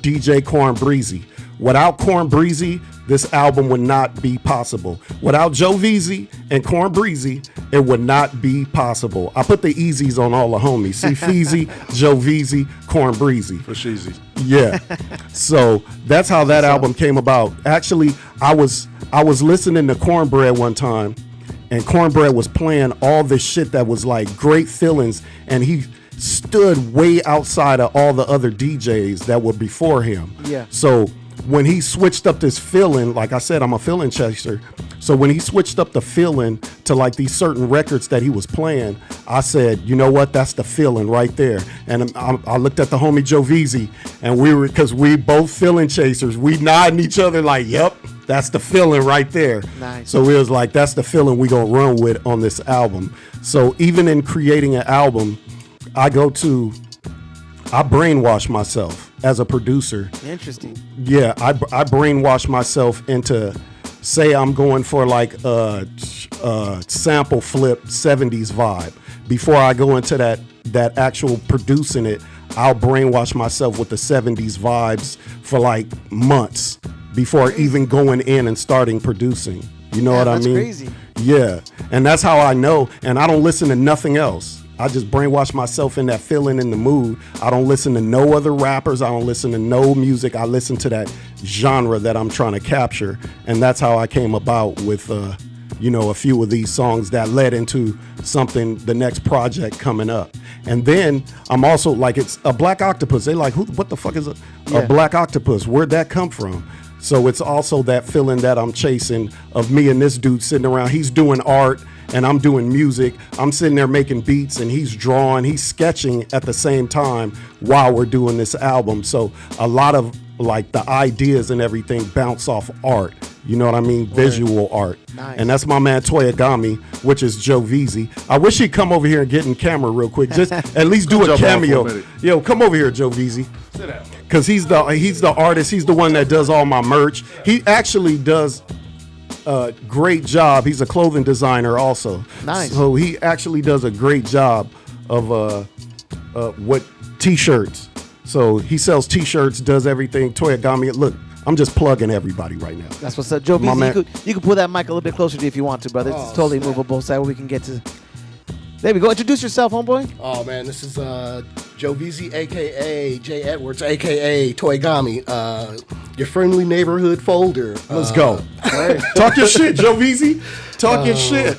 DJ Corn Breezy. Without Corn Breezy, this album would not be possible. Without Joe Veezy and Corn Breezy, it would not be possible. I put the easies on all the homies. See, Feezy, Joe Veezy, Corn Breezy. For Sheezy. Yeah. So that's how that album came about. Actually, I was listening to Cornbread one time, and Cornbread was playing all this shit that was like great feelings, and he stood way outside of all the other DJs that were before him. Yeah. So when he switched up this feeling, like I said, I'm a feeling chaser. So when he switched up the feeling to like these certain records that he was playing, I said, you know what? That's the feeling right there. And I looked at the homie Joe Veezy, and because we both feeling chasers, we nodding each other like, yep, that's the feeling right there. Nice. So we was like, that's the feeling we gonna run with on this album. So even in creating an album, I brainwash myself as a producer. Interesting. Yeah, I brainwash myself into, say I'm going for like a sample flip 70s vibe. Before I go into that actual producing it, I'll brainwash myself with the 70s vibes for like months before even going in and starting producing. You know what I mean? That's crazy. Yeah, and that's how I know, and I don't listen to nothing else. I just brainwash myself in that feeling, in the mood. I don't listen to no other rappers. I don't listen to no music. I listen to that genre that I'm trying to capture. And that's how I came about with, a few of these songs that led into something, the next project coming up. And then I'm also like, it's a Black Octopus. They like, what the fuck is a Black Octopus? Where'd that come from? So it's also that feeling that I'm chasing of me and this dude sitting around. He's doing art and I'm doing music. I'm sitting there making beats and he's drawing, he's sketching at the same time while we're doing this album. So a lot of like the ideas and everything bounce off art. You know what I mean? Visual art. Nice. And that's my man Toyagami, which is Joe Veezy. I wish he'd come over here and get in camera real quick. Just at least do a Jump on for a cameo. minute. Yo, come over here, Joe Veezy. Sit down. Cause he's the artist. He's the one that does all my merch. He actually does a great job. He's a clothing designer also. Nice. So he actually does a great job of what t-shirts. So he sells t-shirts, does everything. Toyagami. Look, I'm just plugging everybody right now. That's what's up. Joe My man. Veezy, you could pull that mic a little bit closer to you if you want to, brother. It's totally movable, so that way we can get to. There we go. Introduce yourself, homeboy. Oh man, this is Joe Veezy, aka Jay Edwards, aka Toyagami, your friendly neighborhood folder. Let's go. Talk your shit, Joe Veezy. Talk your shit.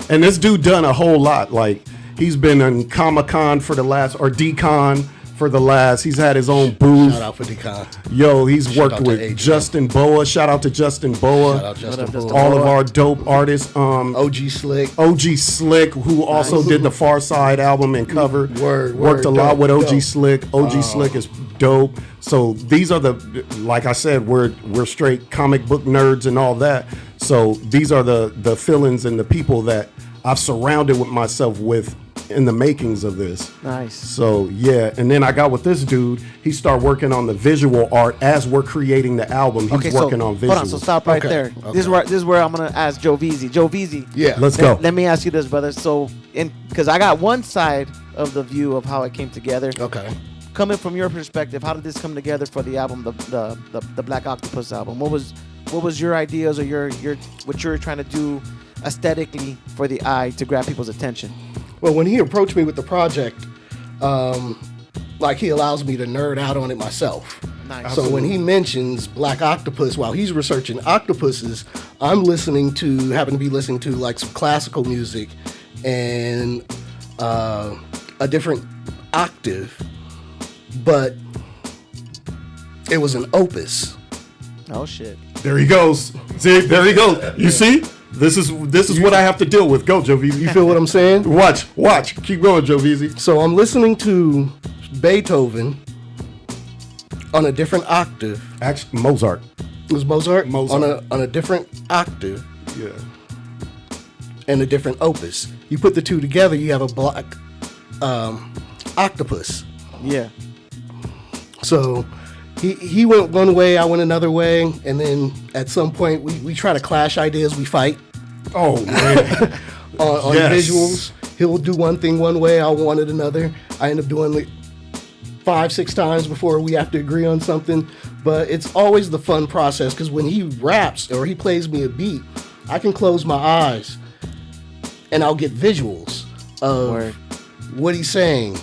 And this dude done a whole lot. Like, he's been in Comic-Con for the last, or D-Con for the last. He's had his own booth. Shout out for D-Con. Yo, he's Shout worked out to with Adrian. Justin Boa. Shout out to Justin Boa. Shout out Justin Bull. All of our dope artists. OG Slick. OG Slick, who also did the Far Side album and cover. Word, Worked a lot dope, with OG dope. Slick. OG Slick is dope. So these are the, like I said, we're straight comic book nerds and all that. So these are the feelings and the people that I've surrounded with myself with in the makings of this. Nice. So yeah, and then I got with this dude. He started working on the visual art as we're creating the album. He's working on visuals. Hold on, so stop right Okay, there. okay. This is where I'm gonna ask Joe Veezy. Joe Veezy. Yeah. Let's go. Let me ask you this, brother. So, because I got one side of the view of how it came together. Okay. Coming from your perspective, how did this come together for the album, the Black Octopus album? What was your ideas or your what you were trying to do aesthetically for the eye to grab people's attention? Well, when he approached me with the project, like he allows me to nerd out on it myself. Nice. So when he mentions Black Octopus, while he's researching octopuses, I'm happen to be listening to like some classical music and a different octave, but it was an opus. Oh shit. There he goes. See, there he goes. You see? This is what I have to deal with. Go, Joe Veezy. You feel what I'm saying? Watch. Keep going, Joe Veezy. So I'm listening to Beethoven on a different octave. Actually, Mozart. It was Mozart? Mozart. On a different octave Yeah. and a different opus. You put the two together, you have a black octopus. Yeah. So he went one way, I went another way, and then at some point we try to clash ideas, we fight Oh man. on Yes. visuals. He'll do one thing one way, I'll want it another. I end up doing like 5-6 times before we have to agree on something. But it's always the fun process, because when he raps or he plays me a beat, I can close my eyes and I'll get visuals of Word. what he's saying,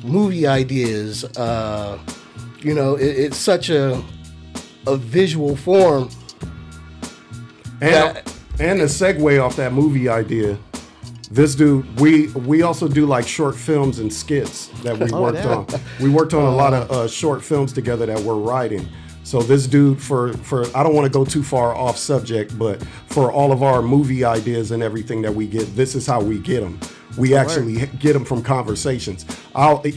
movie ideas. It's such a visual form. And the segue off that movie idea. This dude, we also do like short films and skits that we worked yeah. on. We worked on a lot of short films together that we're writing. So this dude, for I don't want to go too far off subject, but for all of our movie ideas and everything that we get, this is how we get them. We actually get them from conversations.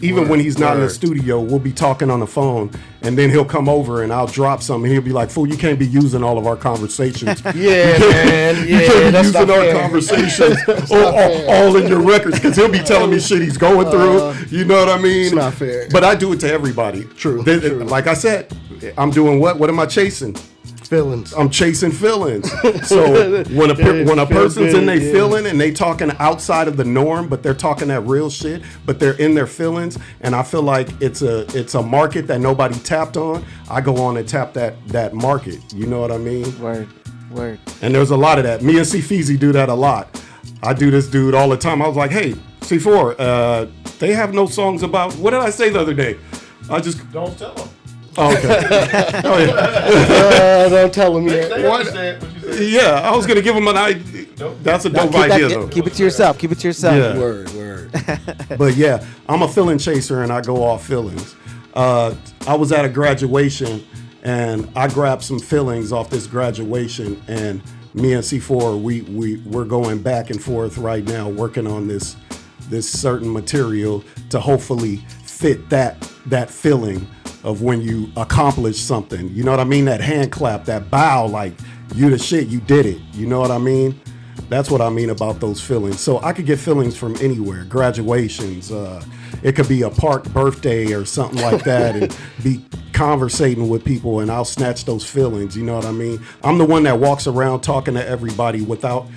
Even when he's not in the studio, we'll be talking on the phone, and then he'll come over and I'll drop something. He'll be like, "Fool, you can't be using all of our conversations. Yeah, man. You Yeah, can't be that's using not our fair. conversations all in your records," because he'll be telling me shit he's going through. You know what I mean? It's not fair. But I do it to everybody. True. Like I said, I'm doing what? What am I chasing? Feelings. I'm chasing feelings. So when a person's in their feeling and they talking outside of the norm, but they're talking that real shit, but they're in their feelings, and I feel like it's a market that nobody tapped on, I go on and tap that market. You know what I mean? Word. And there's a lot of that. Me and Seefor do that a lot. I do this dude all the time. I was like, "Hey, Seefor, they have no songs about," what did I say the other day? I just Don't tell them. Oh, okay. Oh, yeah. Don't tell him yet. They understand what you said. Yeah, I was gonna give him an idea. That's a dope idea, though. Keep it to yourself. Keep it to yourself. Yeah. Word. But yeah, I'm a feeling chaser and I go off feelings. I was at a graduation and I grabbed some feelings off this graduation, and me and Seefor, we're going back and forth right now working on this certain material to hopefully fit that feeling of when you accomplish something. You know what I mean? That hand clap, that bow, like you the shit, you did it. You know what I mean? That's what I mean about those feelings. So I could get feelings from anywhere. Graduations, it could be a park birthday or something like that, and be conversating with people, and I'll snatch those feelings. You know what I mean? I'm the one that walks around talking to everybody without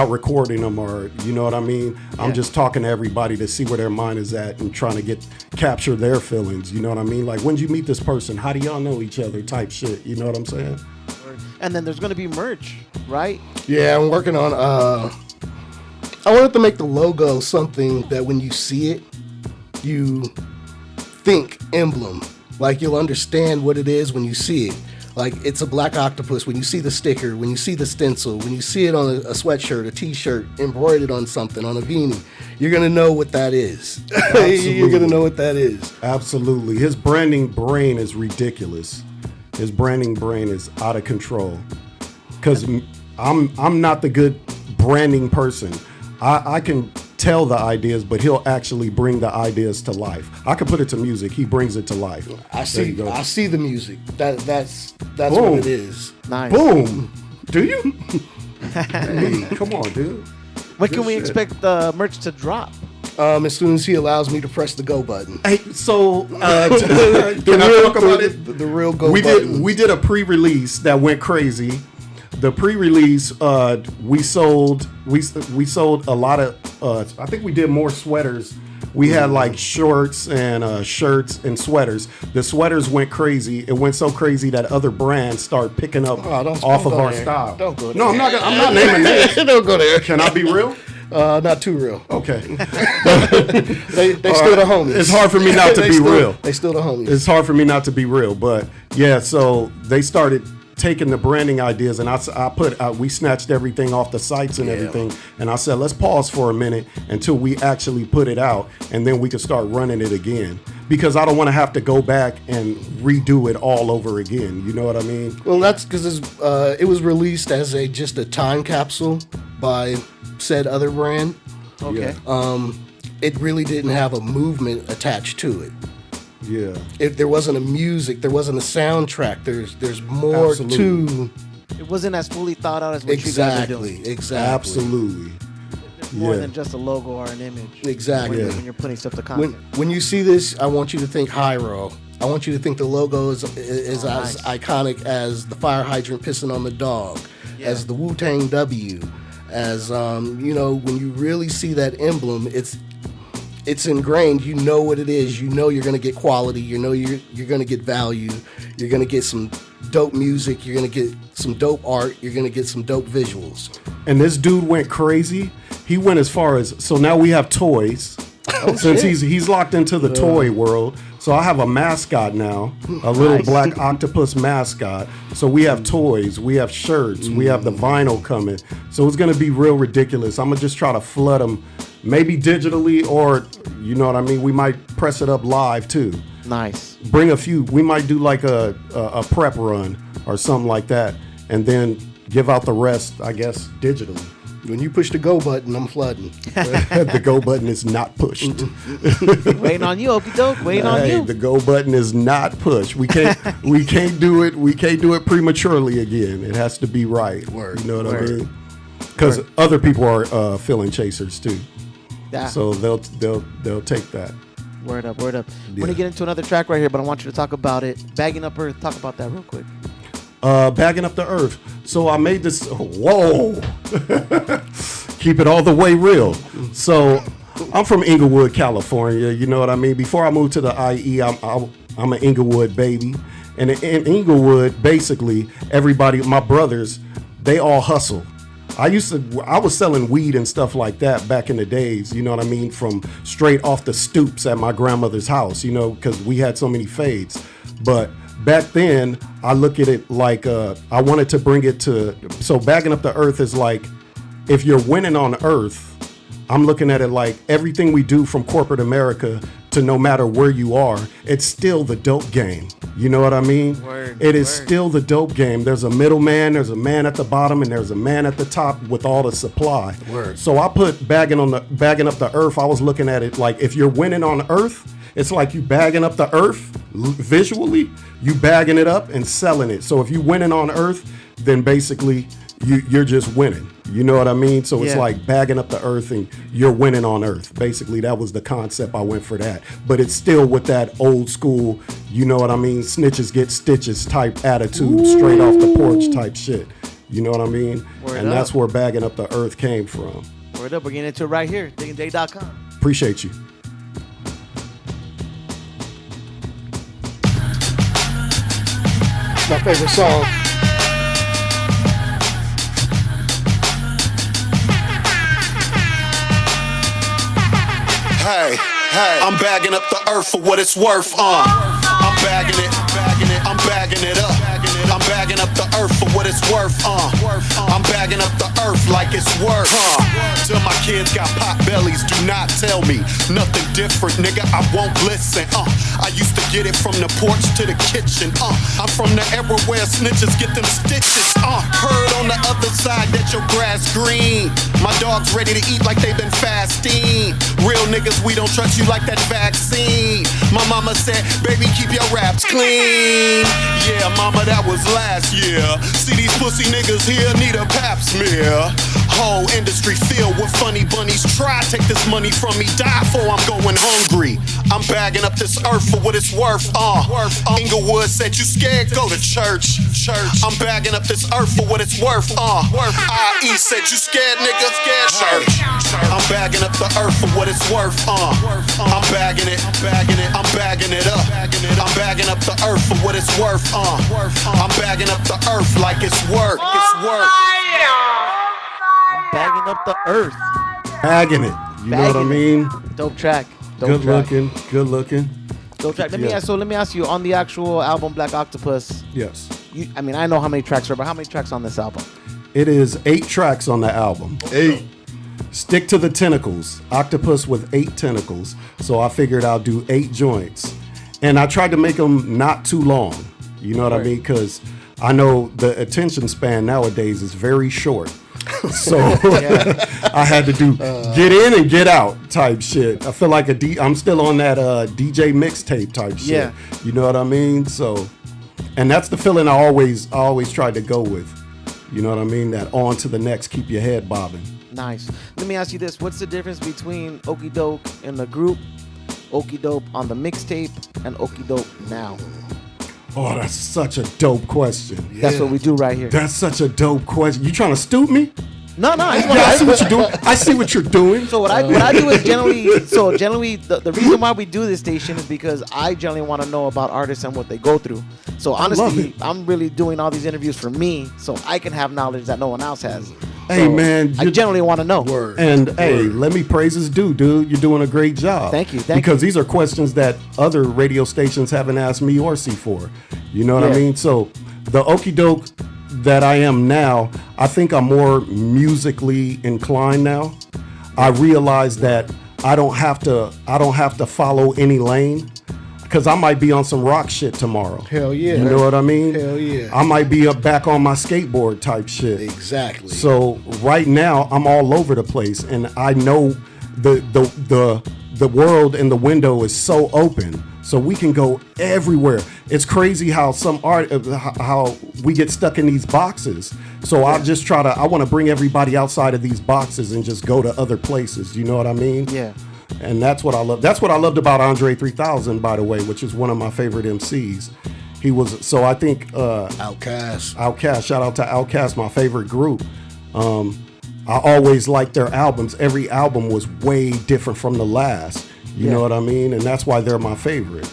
recording them, or you know what I mean? I'm just talking to everybody to see where their mind is at and trying to capture their feelings. You know what I mean? Like, when did you meet this person? How do y'all know each other? Type shit. You know what I'm saying? And then there's gonna be merch, right? Yeah, I'm working on. I wanted to make the logo something that when you see it, you think emblem. Like you'll understand what it is when you see it. Like, it's a black octopus. When you see the sticker, when you see the stencil, when you see it on a sweatshirt, a t-shirt, embroidered on something, on a beanie, you're going to know what that is. You're going to know what that is. Absolutely. His branding brain is ridiculous. His branding brain is out of control. Because I'm not the good branding person. I can tell the ideas, but he'll actually bring the ideas to life. I can put it to music. He brings it to life. I see the music. That's Boom. what it is. Nice. Boom. Do you? Hey, come on, dude. When can Good we shit. expect the merch to drop? As soon as he allows me to press the go button. Hey, so can I talk about it? The real go We button. did a pre-release that went crazy. The pre-release, we sold a lot of. I think we did more sweaters. We had like shorts and shirts and sweaters. The sweaters went crazy. It went so crazy that other brands start picking up don't off of go our there. style. Don't go there. No, I'm not naming names. Don't go there. Can I be real? Not too real. Okay. They still the homies. It's hard for me not to They be still- real. They still the homies. It's hard for me not to be real, but yeah. So they started taking the branding ideas, and we snatched everything off the sites and everything, and I said, let's pause for a minute until we actually put it out, and then we can start running it again. Because I don't want to have to go back and redo it all over again. You know what I mean? Well, that's because it was released as just a time capsule by said other brand. Okay. It really didn't have a movement attached to it. Yeah. There wasn't a music, there wasn't a soundtrack. There's more Absolutely. to It wasn't as fully thought out as what you guys are doing. exactly. Absolutely. There's more Yeah. than just a logo or an image. Exactly. When you're putting stuff to content. When you see this, I want you to think Hyro. I want you to think the logo is as nice. iconic as the fire hydrant pissing on the dog, as the Wu-Tang W, as when you really see that emblem, it's ingrained. You know what it is. You know you're gonna get quality. You know you're gonna get value. You're gonna get some dope music. You're gonna get some dope art. You're gonna get some dope visuals. And this dude went crazy. He went as far as, so now we have toys. Since he's locked into the toy world. So I have a mascot now, a little black octopus mascot. So we have toys, we have shirts, we have the vinyl coming. So it's gonna be real ridiculous. I'm gonna just try to flood them, maybe digitally, or you know what I mean. We might press it up live too. Nice. Bring a few. We might do like a prep run or something like that, and then give out the rest, I guess, digitally. When you push the go button, I'm flooding. The go button is not pushed. Waiting on you, Okie Doke. Waiting on Hey, you. the go button is not pushed. We can't do it. We can't do it prematurely again. It has to be right. Word. You know what Word. I mean? Because other people are filling chasers too, Yeah. so they'll take that. Word up, word up. We're Yeah. gonna get into another track right here, but I want you to talk about it. Bagging Up Earth. Talk about that real quick. Bagging up the earth. So I made this. Whoa! Keep it all the way real. So I'm from Inglewood, California. You know what I mean? Before I moved to the IE, I'm an Inglewood baby. And in Inglewood, basically, everybody, my brothers, they all hustle. I was selling weed and stuff like that back in the days, you know what I mean? From straight off the stoops at my grandmother's house, you know, because we had so many fades. But back then, I look at it like I wanted to bring it to, so bagging up the earth is like, if you're winning on earth, I'm looking at it like everything we do from corporate America to no matter where you are, it's still the dope game. You know what I mean? It is still the dope game. There's a middleman, there's a man at the bottom, and there's a man at the top with all the supply. So I put bagging up the earth. I was looking at it like if you're winning on earth, it's like you bagging up the earth visually, you bagging it up and selling it. So if you winning on earth, then basically you're just winning. You know what I mean? So it's like bagging up the earth and you're winning on earth. Basically, that was the concept. I went for that. But it's still with that old school, you know what I mean? Snitches get stitches type attitude, straight off the porch type shit. You know what I mean? Word That's up. where bagging up the earth came from. Word up. We're getting into it right here. DIGGINDAILY.com. Appreciate you. My favorite song. Hey, I'm bagging up the earth for what it's worth. I'm bagging it, I'm bagging it up. I'm bagging up the earth for what it's worth, I'm bagging up the earth like it's worth, Till my kids got pot bellies, do not tell me nothing different, nigga, I won't listen, I used to get it from the porch to the kitchen, I'm from the era where snitches get them stitches, Heard on the other side that your grass green. My dog's ready to eat like they've been fasting. Real niggas, we don't trust you like that vaccine. My mama said, baby, keep your raps clean. Yeah, mama, that was last year. See these pussy niggas here need a pap smear. Whole industry filled with funny bunnies. Try to take this money from me, die for I'm going hungry. I'm bagging up this earth for what it's worth, Inglewood said you scared, go to church. I'm bagging up this earth for what it's worth, IE said you scared, nigga, scared church. I'm bagging up the earth for what it's worth, I'm bagging it, I'm bagging it up. I'm bagging up the earth for what it's worth, I'm bagging up the earth like it's work, Bagging up the earth. Bagging it. You know what I mean? Dope track. Good looking. Dope track. Let me ask you, on the actual album Black Octopus. Yes. I mean, I know how many tracks are, but how many tracks on this album? It is 8 tracks on the album. 8. Stick to the tentacles. Octopus with 8 tentacles. So I figured I'll do 8 joints. And I tried to make them not too long. You know what I mean? Because I know the attention span nowadays is very short. So I had to do get in and get out type shit. I feel like I'm still on that DJ mixtape type shit. Yeah. You know what I mean? So, and that's the feeling I always tried to go with. You know what I mean? That on to the next, keep your head bobbing. Nice. Let me ask you this. What's the difference between Okie Doke in the group, Okie Doke on the mixtape, and Okie Doke now? Oh, that's such a dope question. That's what we do right here. That's such a dope question. You trying to stoop me? No. I see what you're doing. I see what you're doing. So what I do is generally the reason why we do this station is because I generally want to know about artists and what they go through. So honestly, I'm really doing all these interviews for me so I can have knowledge that no one else has. Hey, man. I generally want to know. Hey, let me praise his dude. You're doing a great job. Thank you. Because these are questions that other radio stations haven't asked me or Seefor. You know what I mean? So the Okie Doke that I am now, I think I'm more musically inclined now. I realize that I don't have to follow any lane. Because I might be on some rock shit tomorrow. Hell yeah. You know what I mean? Hell yeah. I might be back on my skateboard type shit. Exactly. So right now I'm all over the place, and I know the world and the window is so open, so we can go everywhere. It's crazy how how we get stuck in these boxes. So I just I want to bring everybody outside of these boxes and just go to other places. You know what I mean? Yeah. And that's what I love. That's what I loved about Andre 3000, by the way, which is one of my favorite MCs. He was, so I think Outkast. Shout out to Outkast, my favorite group. I always liked their albums. Every album was way different from the last. You know what I mean? And that's why they're my favorite.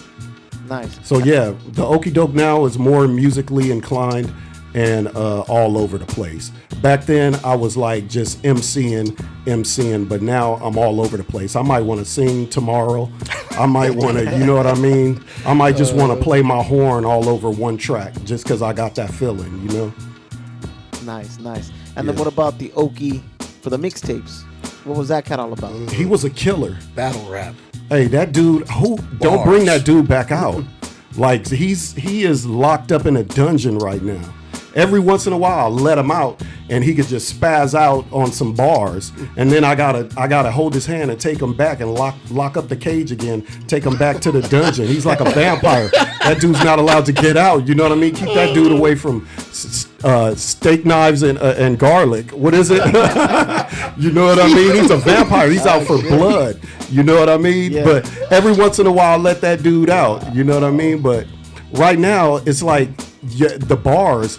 Nice. So yeah, the Okie Doke now is more musically inclined and all over the place. Back then, I was like just MCing, but now I'm all over the place. I might want to sing tomorrow. I might want to, you know what I mean? I might just want to play my horn all over one track just because I got that feeling, you know? Nice. And then what about the Okie for the mixtapes? What was that cat all about? He was a killer. Battle rap. Hey, that dude, don't bring that dude back out. Like, he is locked up in a dungeon right now. Every once in a while, I'll let him out, and he could just spaz out on some bars, and then I gotta hold his hand and take him back and lock up the cage again, take him back to the dungeon. He's like a vampire. That dude's not allowed to get out. You know what I mean? Keep that dude away from steak knives and garlic. What is it? You know what I mean? He's a vampire. He's out for blood. You know what I mean? Yeah. But every once in a while, let that dude out. You know what I mean? But right now, it's like the bars.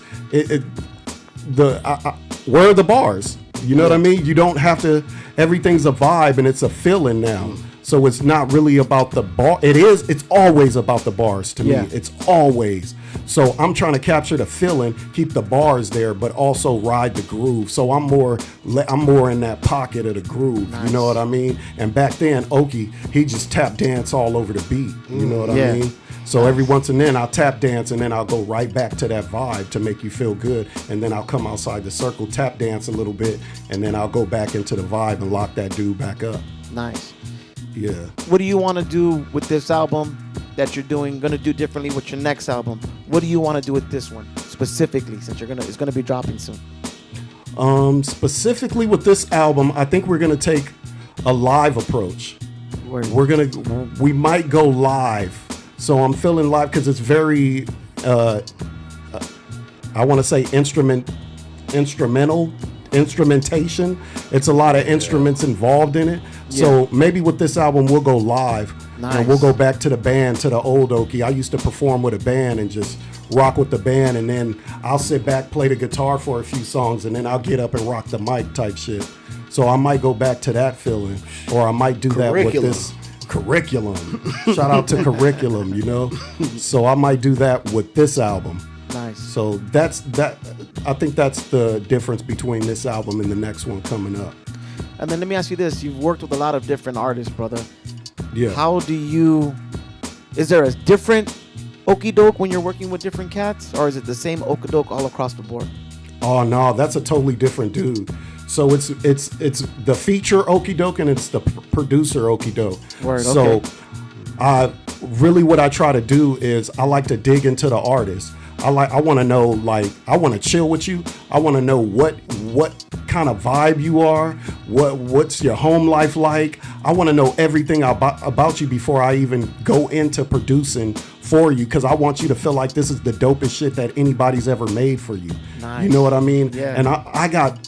Where are the bars? You know what I mean? You don't have to. Everything's a vibe and it's a feeling now. So it's not really about the bar. It's always about the bars to me. It's always. So I'm trying to capture the feeling, keep the bars there, but also ride the groove. So I'm more in that pocket of the groove. Nice. You know what I mean? And back then, Okie, he just tap dance all over the beat. You know what I mean? So every once and then I'll tap dance, and then I'll go right back to that vibe to make you feel good. And then I'll come outside the circle, tap dance a little bit, and then I'll go back into the vibe and lock that dude back up. Nice. Yeah. What do you want to do with this album that you're going to do differently with your next album? What do you want to do with this one specifically, since it's going to be dropping soon? Specifically with this album, I think we're gonna take a live approach. We might go live. So I'm feeling live because it's very, I want to say instrumentation. It's a lot of instruments involved in it. So maybe with this album we'll go live. Nice. And we'll go back to the band, to the old Okie. I used to perform with a band and just rock with the band, and then I'll sit back, play the guitar for a few songs, and then I'll get up and rock the mic type shit. So I might go back to that feeling, or I might do that with this curriculum. Shout out to curriculum, you know? So I might do that with this album. Nice. So that's that. I think that's the difference between this album and the next one coming up. And then let me ask you this. You've worked with a lot of different artists, brother. Yeah. Is there a different Okie Doke when you're working with different cats, or is it the same Okie Doke all across the board? Oh no, that's a totally different dude. So it's the feature Okie Doke and it's the producer Okie Doke. Word, so okay. Really what I try to do is I like to dig into the artist. I want to know, like, I want to chill with you. I want to know what kind of vibe you are. What's your home life like? I want to know everything about you before I even go into producing for you, because I want you to feel like this is the dopest shit that anybody's ever made for you. Nice. You know what I mean? Yeah. And I got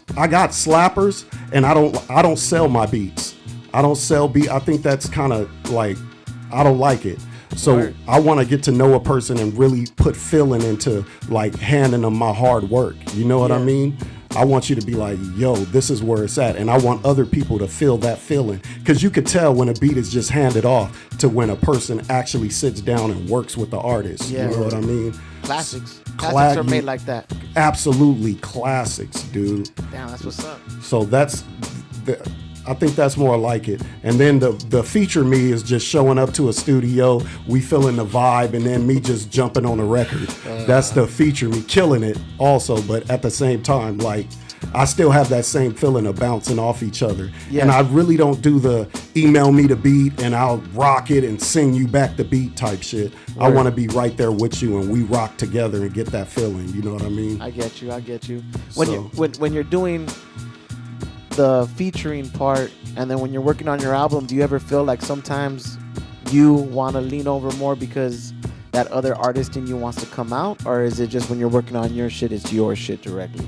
slappers, and I don't sell my beats. I don't sell beat. I think that's kind of like, I don't like it. So Word. I want to get to know a person and really put feeling into, like, handing them my hard work. You know what I mean? I want you to be like, yo, this is where it's at. And I want other people to feel that feeling. Because you could tell when a beat is just handed off to when a person actually sits down and works with the artist. Yeah. You know what I mean? Classics. Classics are made like that. Absolutely classics, dude. Damn, that's what's up. So I think that's more like it. And then the feature me is just showing up to a studio, we feeling the vibe, and then me just jumping on a record. That's the feature me, killing it also, but at the same time, like, I still have that same feeling of bouncing off each other. Yeah. And I really don't do the email me the beat and I'll rock it and sing you back the beat type shit. I want to be right there with you and we rock together and get that feeling. You know what I mean? I get you. So- When you're doing the featuring part, and then when you're working on your album, do you ever feel like sometimes you want to lean over more because that other artist in you wants to come out, or is it just when you're working on your shit, it's your shit directly?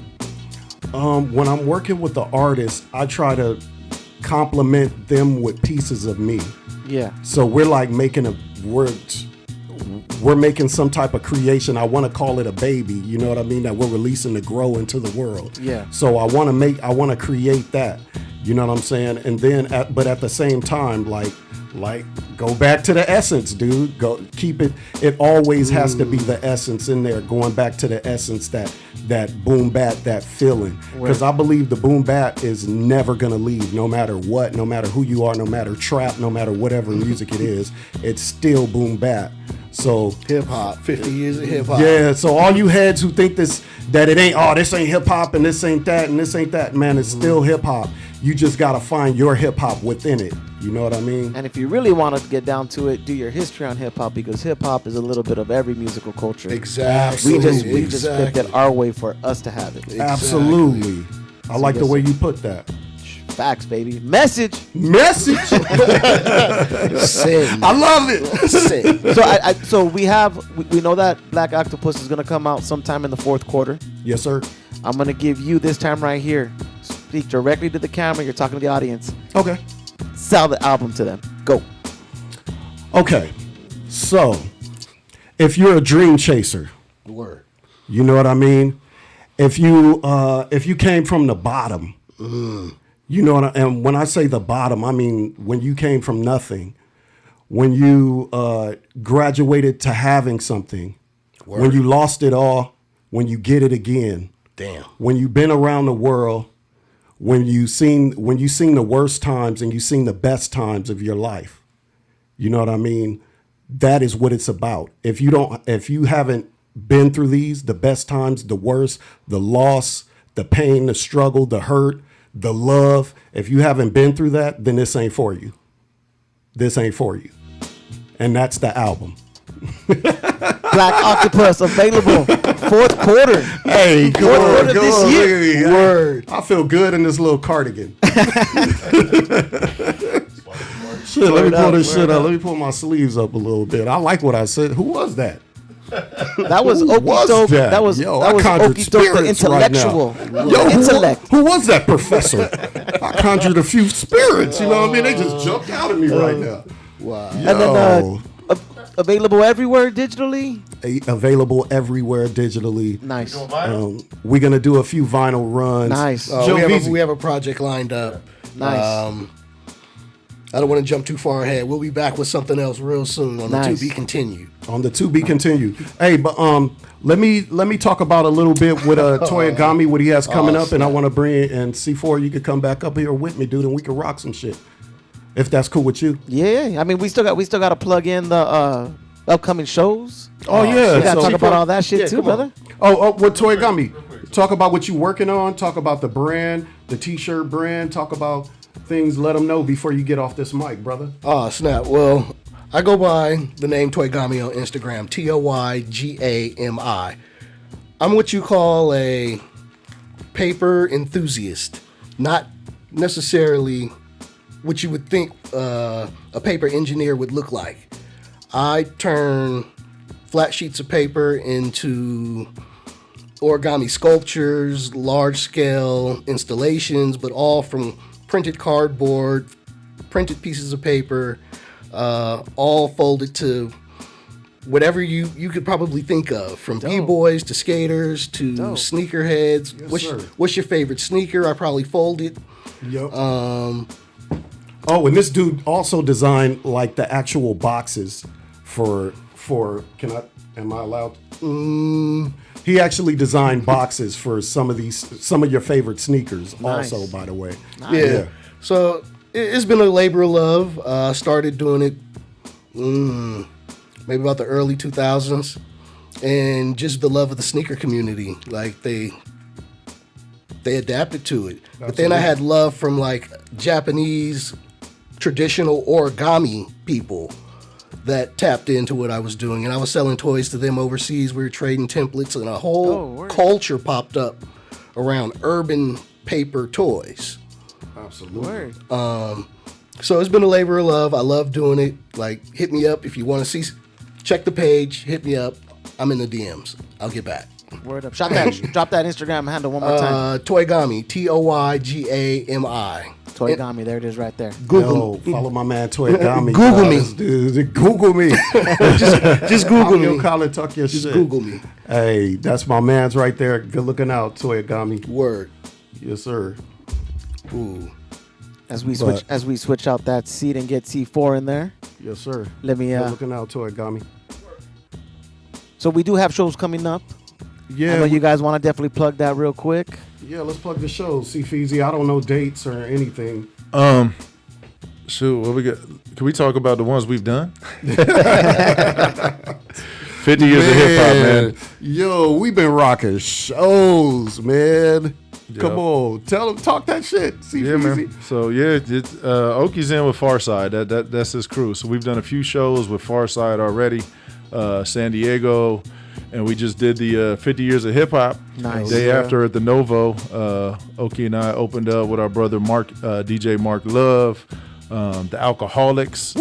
When I'm working with the artist, I try to compliment them with pieces of me. Yeah. So we're like we're making some type of creation. I want to call it a baby, you know what I mean, that we're releasing to grow into the world. Yeah. So I want to create that, you know what I'm saying? And then but at the same time, like go back to the essence, dude. Go keep it. It always has to be the essence in there, going back to the essence, that boom bat, that feeling. Because I believe the boom bat is never gonna leave, no matter what, no matter who you are, no matter trap, no matter whatever music it is, it's still boom bat. So Hip hop, 50 years of hip hop. yeah, so all you heads who think this ain't hip hop and this ain't that and this ain't that, man, it's still hip hop. You just gotta find your hip hop within it. You know what I mean? And if you really want to get down to it, do your history on hip hop, because hip hop is a little bit of every musical culture. Exactly. We just flipped it our way for us to have it. Exactly. Absolutely. I like the way you put that. Facts, baby. Message. Message. Sin. I love it. Sin. So we know that Black Octopus is gonna come out sometime in the fourth quarter. Yes, sir. I'm gonna give you this time right here. Speak directly to the camera. You're talking to the audience. Okay. Sell the album to them. Go. Okay. So, if you're a dream chaser, Word. you know what I mean? If you came from the bottom, you know what and when I say the bottom, I mean when you came from nothing, when you graduated to having something, when you lost it all, when you get it again. Damn. When you've been around the world, when you seen the worst times and you seen the best times of your life. You know what I mean? that is what it's about. If you haven't been through these, the best times, the worst, the loss, the pain, the struggle, the hurt, the love, if you haven't been through that, then this ain't for you. This ain't for you. And that's the album. Black Octopus available fourth quarter. Hey, go Fourth on, quarter go this on, year. baby. Word. I feel good in this little cardigan. Shit, let me pull this shit up. Let me pull my sleeves up a little bit. I like what I said. Who was that? That was Who Okie was Doke. that? That was Yo, that I was conjured Okie Doke, the spirits right now. intellectual. Yo, Intellect. who was that professor? I conjured a few spirits. You know what I mean? They just jumped out at me right now. Wow. Yo. And then available everywhere digitally. Available everywhere digitally. Nice. We're gonna do a few vinyl runs. Nice. Joe We have a project lined up. Nice. I don't want to jump too far ahead. We'll be back with something else real soon on Nice. the To Be Continued. On the To Be Continued. Hey, but let me talk about a little bit with Toyagami, what he has coming up, and I want to bring it, and Seefor, you could come back up here with me, dude, and we can rock some shit. If that's cool with you. Yeah, I mean we still got to plug in the upcoming shows. Oh yeah. We got to So- talk about all that shit too, come on. brother. Oh, with Toyagami. Talk about what you're working on, talk about the brand, the t-shirt brand, talk about things, let them know before you get off this mic, brother. Oh, snap. Well, I go by the name Toygami on Instagram, Toygami. I'm what you call a paper enthusiast, not necessarily what you would think a paper engineer would look like. I turn flat sheets of paper into origami sculptures, large-scale installations, but all from printed cardboard, printed pieces of paper, all folded to whatever you could probably think of, from b-boys to skaters to sneakerheads. Yes, What's your favorite sneaker? I probably fold it. Yep. And this dude also designed like the actual boxes for am I allowed? He actually designed boxes for some of your favorite sneakers also, by the way. Yeah. So it's been a labor of love. Started doing it maybe about the early 2000s, and just the love of the sneaker community. Like they adapted to it. But then I had love from like Japanese traditional origami people that tapped into what I was doing, and I was selling toys to them overseas. We were trading templates, and a whole culture popped up around urban paper toys. Absolutely. So it's been a labor of love. I love doing it. Like, hit me up if you want to see. Check the page. Hit me up. I'm in the DMs. I'll get back. Word up. Drop that Instagram handle one more time. Toygami. Toygami. Toygami. There it is right there. Google. Yo, follow my man Toyagami. Google me. Dude, Google me. Just Google Yo, me. Colin, talk your Just shit. Google me. Hey, that's my man's right there. Good looking out, Toyagami. Word. Yes, sir. Ooh. As we switch out that seat and get C4 in there. Yes, sir. Let me. Good looking out, Toyagami. So we do have shows coming up. Yeah, I know you guys want to definitely plug that real quick. yeah. Let's plug the show. See, Feezy, I don't know dates or anything. Shoot, what we got? Can we talk about the ones we've done? 50 years of hip hop, man. Yo, we've been rocking shows, man. Yep. Come on, tell them, talk that shit. See, Yeah, Feezy. man. So yeah, Okie's in with Farside. That's his crew. So we've done a few shows with Farside already. San Diego, and we just did the 50 years of hip hop. Nice. Day after at the Novo, Okie and I opened up with our brother Mark, DJ Mark Love, the Alcoholics.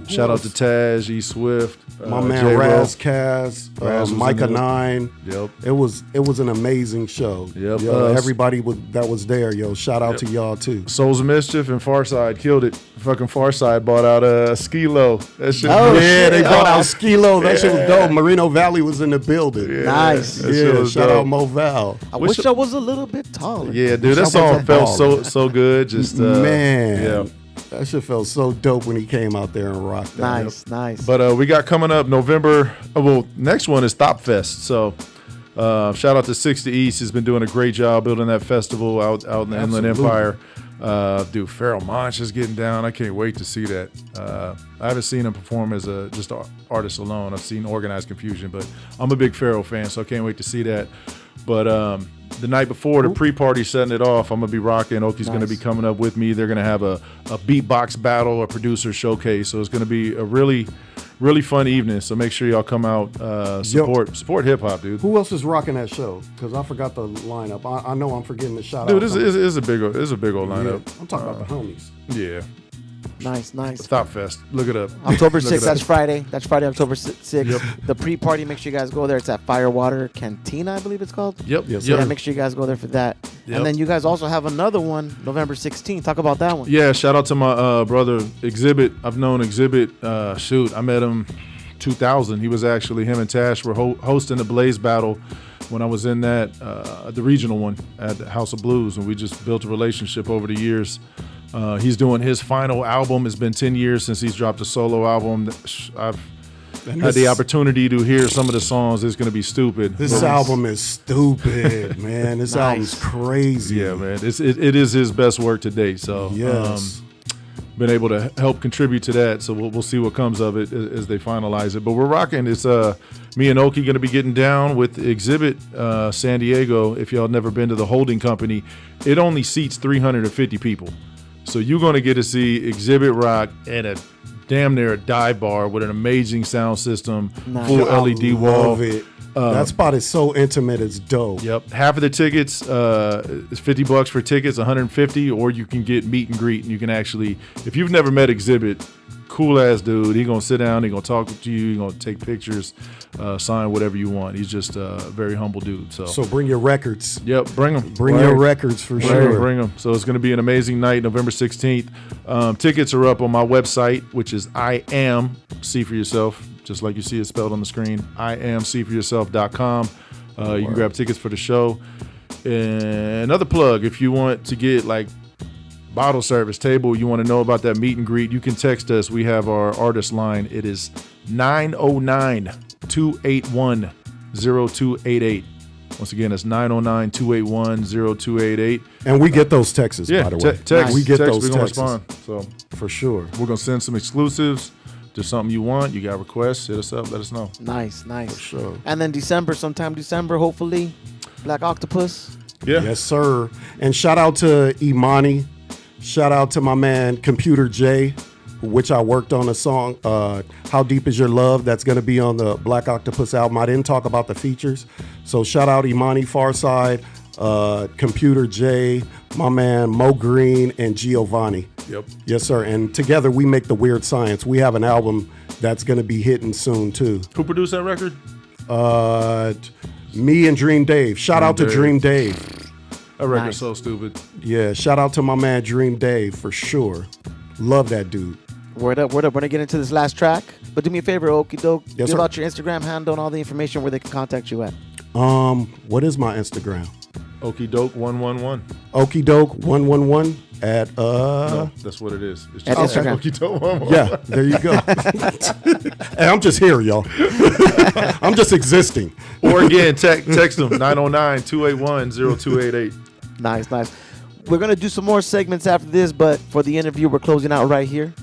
Shout out to Taj, E Swift, My man J-Ro. Raz Kaz, Raz was Micah in it. 9. Yep. It was an amazing show. Yep. Yo, everybody that was there, yo. Shout out to y'all too. Souls of Mischief and Farside killed it. Fucking Farside bought out Skilo. That shit. Oh, Yeah, they shit. brought out Skilo. That shit was dope. Marino Valley was in the building. Nice. That shit Yeah, was shout dope. out Mo Val. I wish I was a little bit taller. Yeah, dude, that Wish I was song a felt baller. so good. Just Man, yeah. that shit felt so dope when he came out there and rocked that. Nice. But we got coming up November. Next one is Stop Fest. So shout out to 60 East. Has been doing a great job building that festival out in the Inland Absolutely. Empire. Dude, Pharoah Monch is getting down. I can't wait to see that. I haven't seen him perform as just an artist alone. I've seen Organized Confusion, but I'm a big Pharoah fan, so I can't wait to see that. But the night before, the pre-party setting it off, I'm going to be rocking. Okie's going to be coming up with me. They're going to have a beatbox battle, a producer showcase. So it's going to be a really, really fun evening. So make sure y'all come out, support hip-hop, dude. Who else is rocking that show? Because I forgot the lineup. I know I'm forgetting the shout Dude, out. this is a big old lineup. Yeah, I'm talking about the homies. Yeah. Nice. Stop Fest. Look it up. October Look it 6th, up. that's Friday. That's Friday, October 6th. Yep. The pre-party, make sure you guys go there. It's at Firewater Cantina, I believe it's called. Yep. Yes, Yeah, sir. make sure you guys go there for that. Yep. And then you guys also have another one, November 16th. Talk about that one. Yeah, shout out to my brother Exhibit. I've known Exhibit. I met him 2000. He was actually, him and Tash were hosting the Blaze Battle when I was in that, the regional one at the House of Blues, and we just built a relationship over the years. He's doing his final album. It's been 10 years since he's dropped a solo album. I've had the opportunity to hear some of the songs. It's going to be stupid. This album is stupid, man. This album's crazy. Yeah, man. It is his best work to date. So Yes. been able to help contribute to that. So we'll see what comes of it as they finalize it. But we're rocking. It's me and Okie going to be getting down with Exhibit San Diego. If y'all never been to the holding company, it only seats 350 people. So you're going to get to see Exhibit rock at a damn near a dive bar with an amazing sound system, full LED wall. Love it. That spot is so intimate. It's dope. Yep. Half of the tickets is $50 for tickets, $150, or you can get meet and greet, and you can actually, if you've never met Exhibit, cool ass dude. He gonna sit down. He gonna talk to you. He gonna take pictures, sign whatever you want. He's just a very humble dude. So bring your records. Yep, bring them. Bring your records for sure. Bring them. So it's going to be an amazing night, November 16th. Tickets are up on my website, which is I am See For Yourself, just like you see it spelled on the screen. I am seeforyourself.com. You can grab tickets for the show. And another plug, if you want to get like bottle service table, you want to know about that meet and greet, you can text us. We have our artist line. It is 909-281-0288. Once again, it's 909-281-0288. And we get those texts, Yeah, by the way. text. We get text, those we're gonna texts. respond. So For sure. we're gonna send some exclusives. There's something you want, you got requests, hit us up, let us know. Nice. For sure. And then sometime December, hopefully, Black Octopus. Yeah. Yes, sir. And shout out to Imani. Shout out to my man Computer J, which I worked on a song, How Deep Is Your Love? That's going to be on the Black Octopus album. I didn't talk about the features. So shout out Imani Farside, Computer J, my man Mo Green, and Giovanni. Yep. Yes, sir. And together we make The Weird Science. We have an album that's going to be hitting soon, too. Who produced that record? Me and Dream Dave. Shout out to Dave. Dream Dave. That record's Nice. so stupid. Yeah, shout out to my man Dream Dave for sure. Love that dude. Word up. We're going to get into this last track. But do me a favor, Okie Doke. Yes, Give sir. out your Instagram handle and all the information where they can contact you at. What is my Instagram? Okie Doke 111. Okie Doke 111 at No, that's what it is. It's At Instagram. Okie Doke 111. yeah, there you go. Hey, I'm just here, y'all. I'm just existing. Or again, text them 909-281-0288. Nice. We're going to do some more segments after this, but for the interview, we're closing out right here.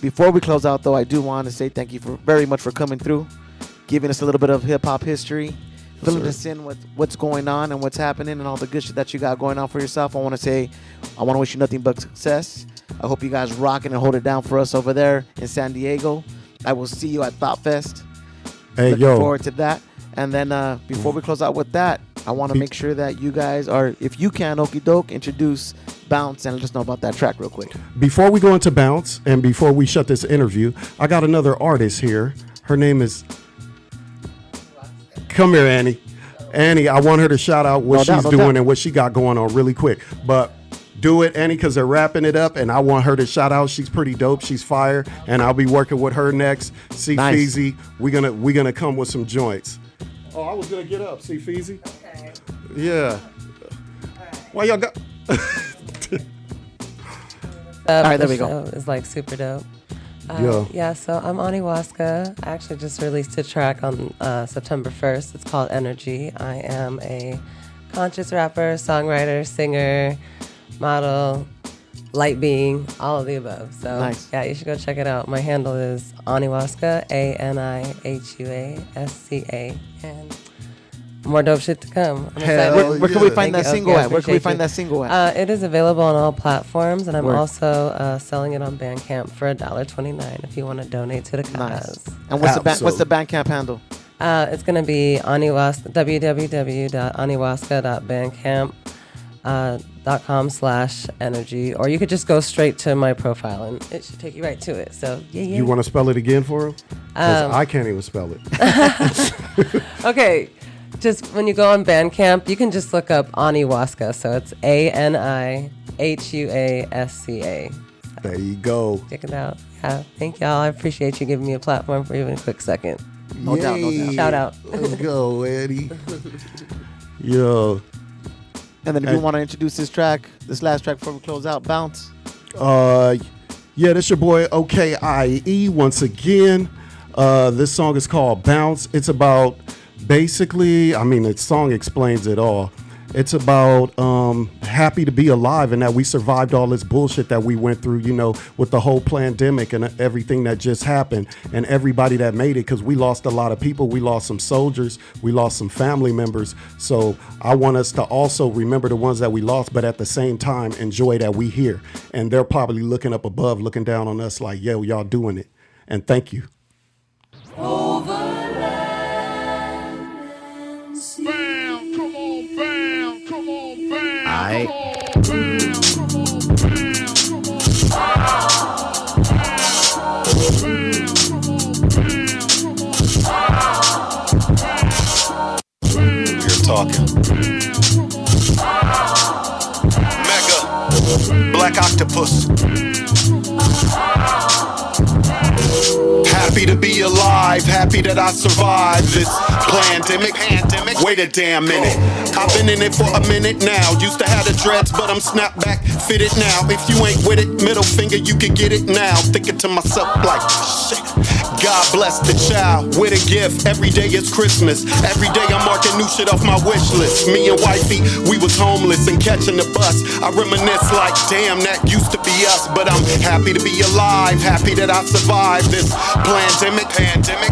Before we close out, though, I do want to say thank you very much for coming through, giving us a little bit of hip-hop history, filling us in with what's going on and what's happening and all the good shit that you got going on for yourself. I want to wish you nothing but success. I hope you guys rock it and hold it down for us over there in San Diego. I will see you at Thought Fest. Hey, Looking yo. forward to that. And then before we close out with that, I want to make sure that you guys are, if you can, Okie Doke, introduce Bounce and let us know about that track real quick. Before we go into Bounce and before we shut this interview, I got another artist here. Her name is... Come here, Annie. Annie, I want her to shout out what she's doing and what she got going on really quick. But do it, Annie, because they're wrapping it up, and I want her to shout out. She's pretty dope. She's fire, and I'll be working with her next. See, Nice. Feezy, we're gonna come with some joints. Oh, I was gonna get up. See, Feezy. Okay. Yeah. Why y'all got? All right, there we go. It's like super dope. Yeah. So I'm Ani Waska. I actually just released a track on September 1st. It's called Energy. I am a conscious rapper, songwriter, singer, model, light being, all of the above. So Nice. yeah, you should go check it out. My handle is Anihuasca, ANIHUASCA, and more dope shit to come. I'm excited. Where can we yeah. find that Thank you, single Okie. I at? Where can we appreciate find you. that single at? It is available on all platforms, and I'm Word. also selling it on Bandcamp for $1.29 if you want to donate to the cause. Nice. And what's the Bandcamp handle? It's going to be www.anihuasca.bandcamp.com/energy, or you could just go straight to my profile and it should take you right to it. So yeah. You want to spell it again for him? 'Cause I can't even spell it. Okay, just when you go on Bandcamp, you can just look up Anihuasca. So it's ANIHUASCA. There you go. Check it out. Yeah, thank y'all. I appreciate you giving me a platform for even a quick second. No doubt, no doubt. Shout out. Let's go, Eddie. Yo. And then if you want to introduce this last track before we close out, Bounce. Yeah, this your boy OKIE once again. This song is called Bounce. It's about basically, the song explains it all. It's about happy to be alive and that we survived all this bullshit that we went through, with the whole pandemic and everything that just happened, and everybody that made it, because we lost a lot of people. We lost some soldiers. We lost some family members. So I want us to also remember the ones that we lost, but at the same time, enjoy that we here. And they're probably looking up above, looking down on us like, yo, y'all doing it. And thank you. We're talking. Mega. Black octopus. Happy to be alive, happy that I survived this pandemic. Wait a damn minute. I've been in it for a minute now. Used to have the dreads, but I'm snapback fitted now. If you ain't with it, middle finger, you can get it now. Thinking to myself like, shit. God bless the child with a gift. Every day is Christmas. Every day I'm marking new shit off my wish list. Me and wifey, we was homeless and catching the bus. I reminisce like, damn, that used to be us. But I'm happy to be alive, happy that I survived this pandemic.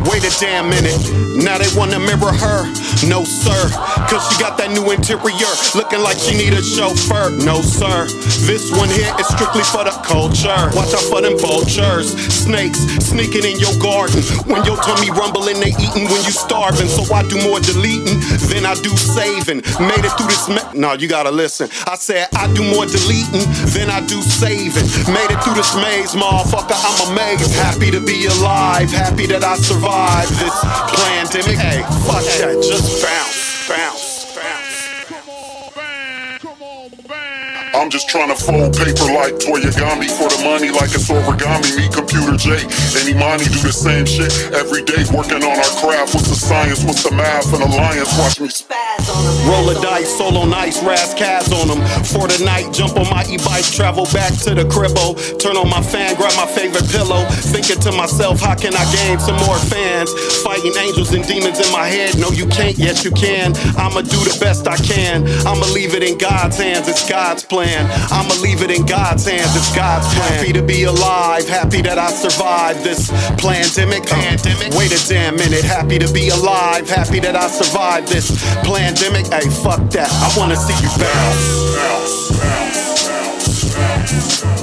Wait a damn minute. Now they wanna mirror her. No sir, cause she got that new interior, looking like she need a chauffeur. No sir, this one here is strictly for the culture. Watch out for them vultures, snakes sneaking in your garden. When your tummy rumbling, they eating when you starving. So I do more deleting than I do saving. Made it through this no, you gotta listen. I said I do more deleting than I do saving. Made it through this maze, motherfucker, I'm amazed. Happy to be alive, happy that I survived this pandemic. Hey, fuck that, just bounce. I'm just trying to fold paper like Toyagami. For the money like it's origami. Me, Computer J, and Imani do the same shit every day. Working on our craft. What's the science? What's the math? An alliance. Watch me spaz on them. Roll a dice, solo nice, razz Kaz on them. For the night, jump on my e-bike, travel back to the cribbo. Turn on my fan, grab my favorite pillow. Thinking to myself, how can I gain some more fans? Fighting angels and demons in my head. No, you can't, yes you can. I'ma do the best I can. I'ma leave it in God's hands, it's God's plan. I'ma leave it in God's hands, it's God's plan. Happy to be alive, happy that I survived this pandemic. Wait a damn minute, happy to be alive, happy that I survived this pandemic. Hey, fuck that, I wanna see you bounce.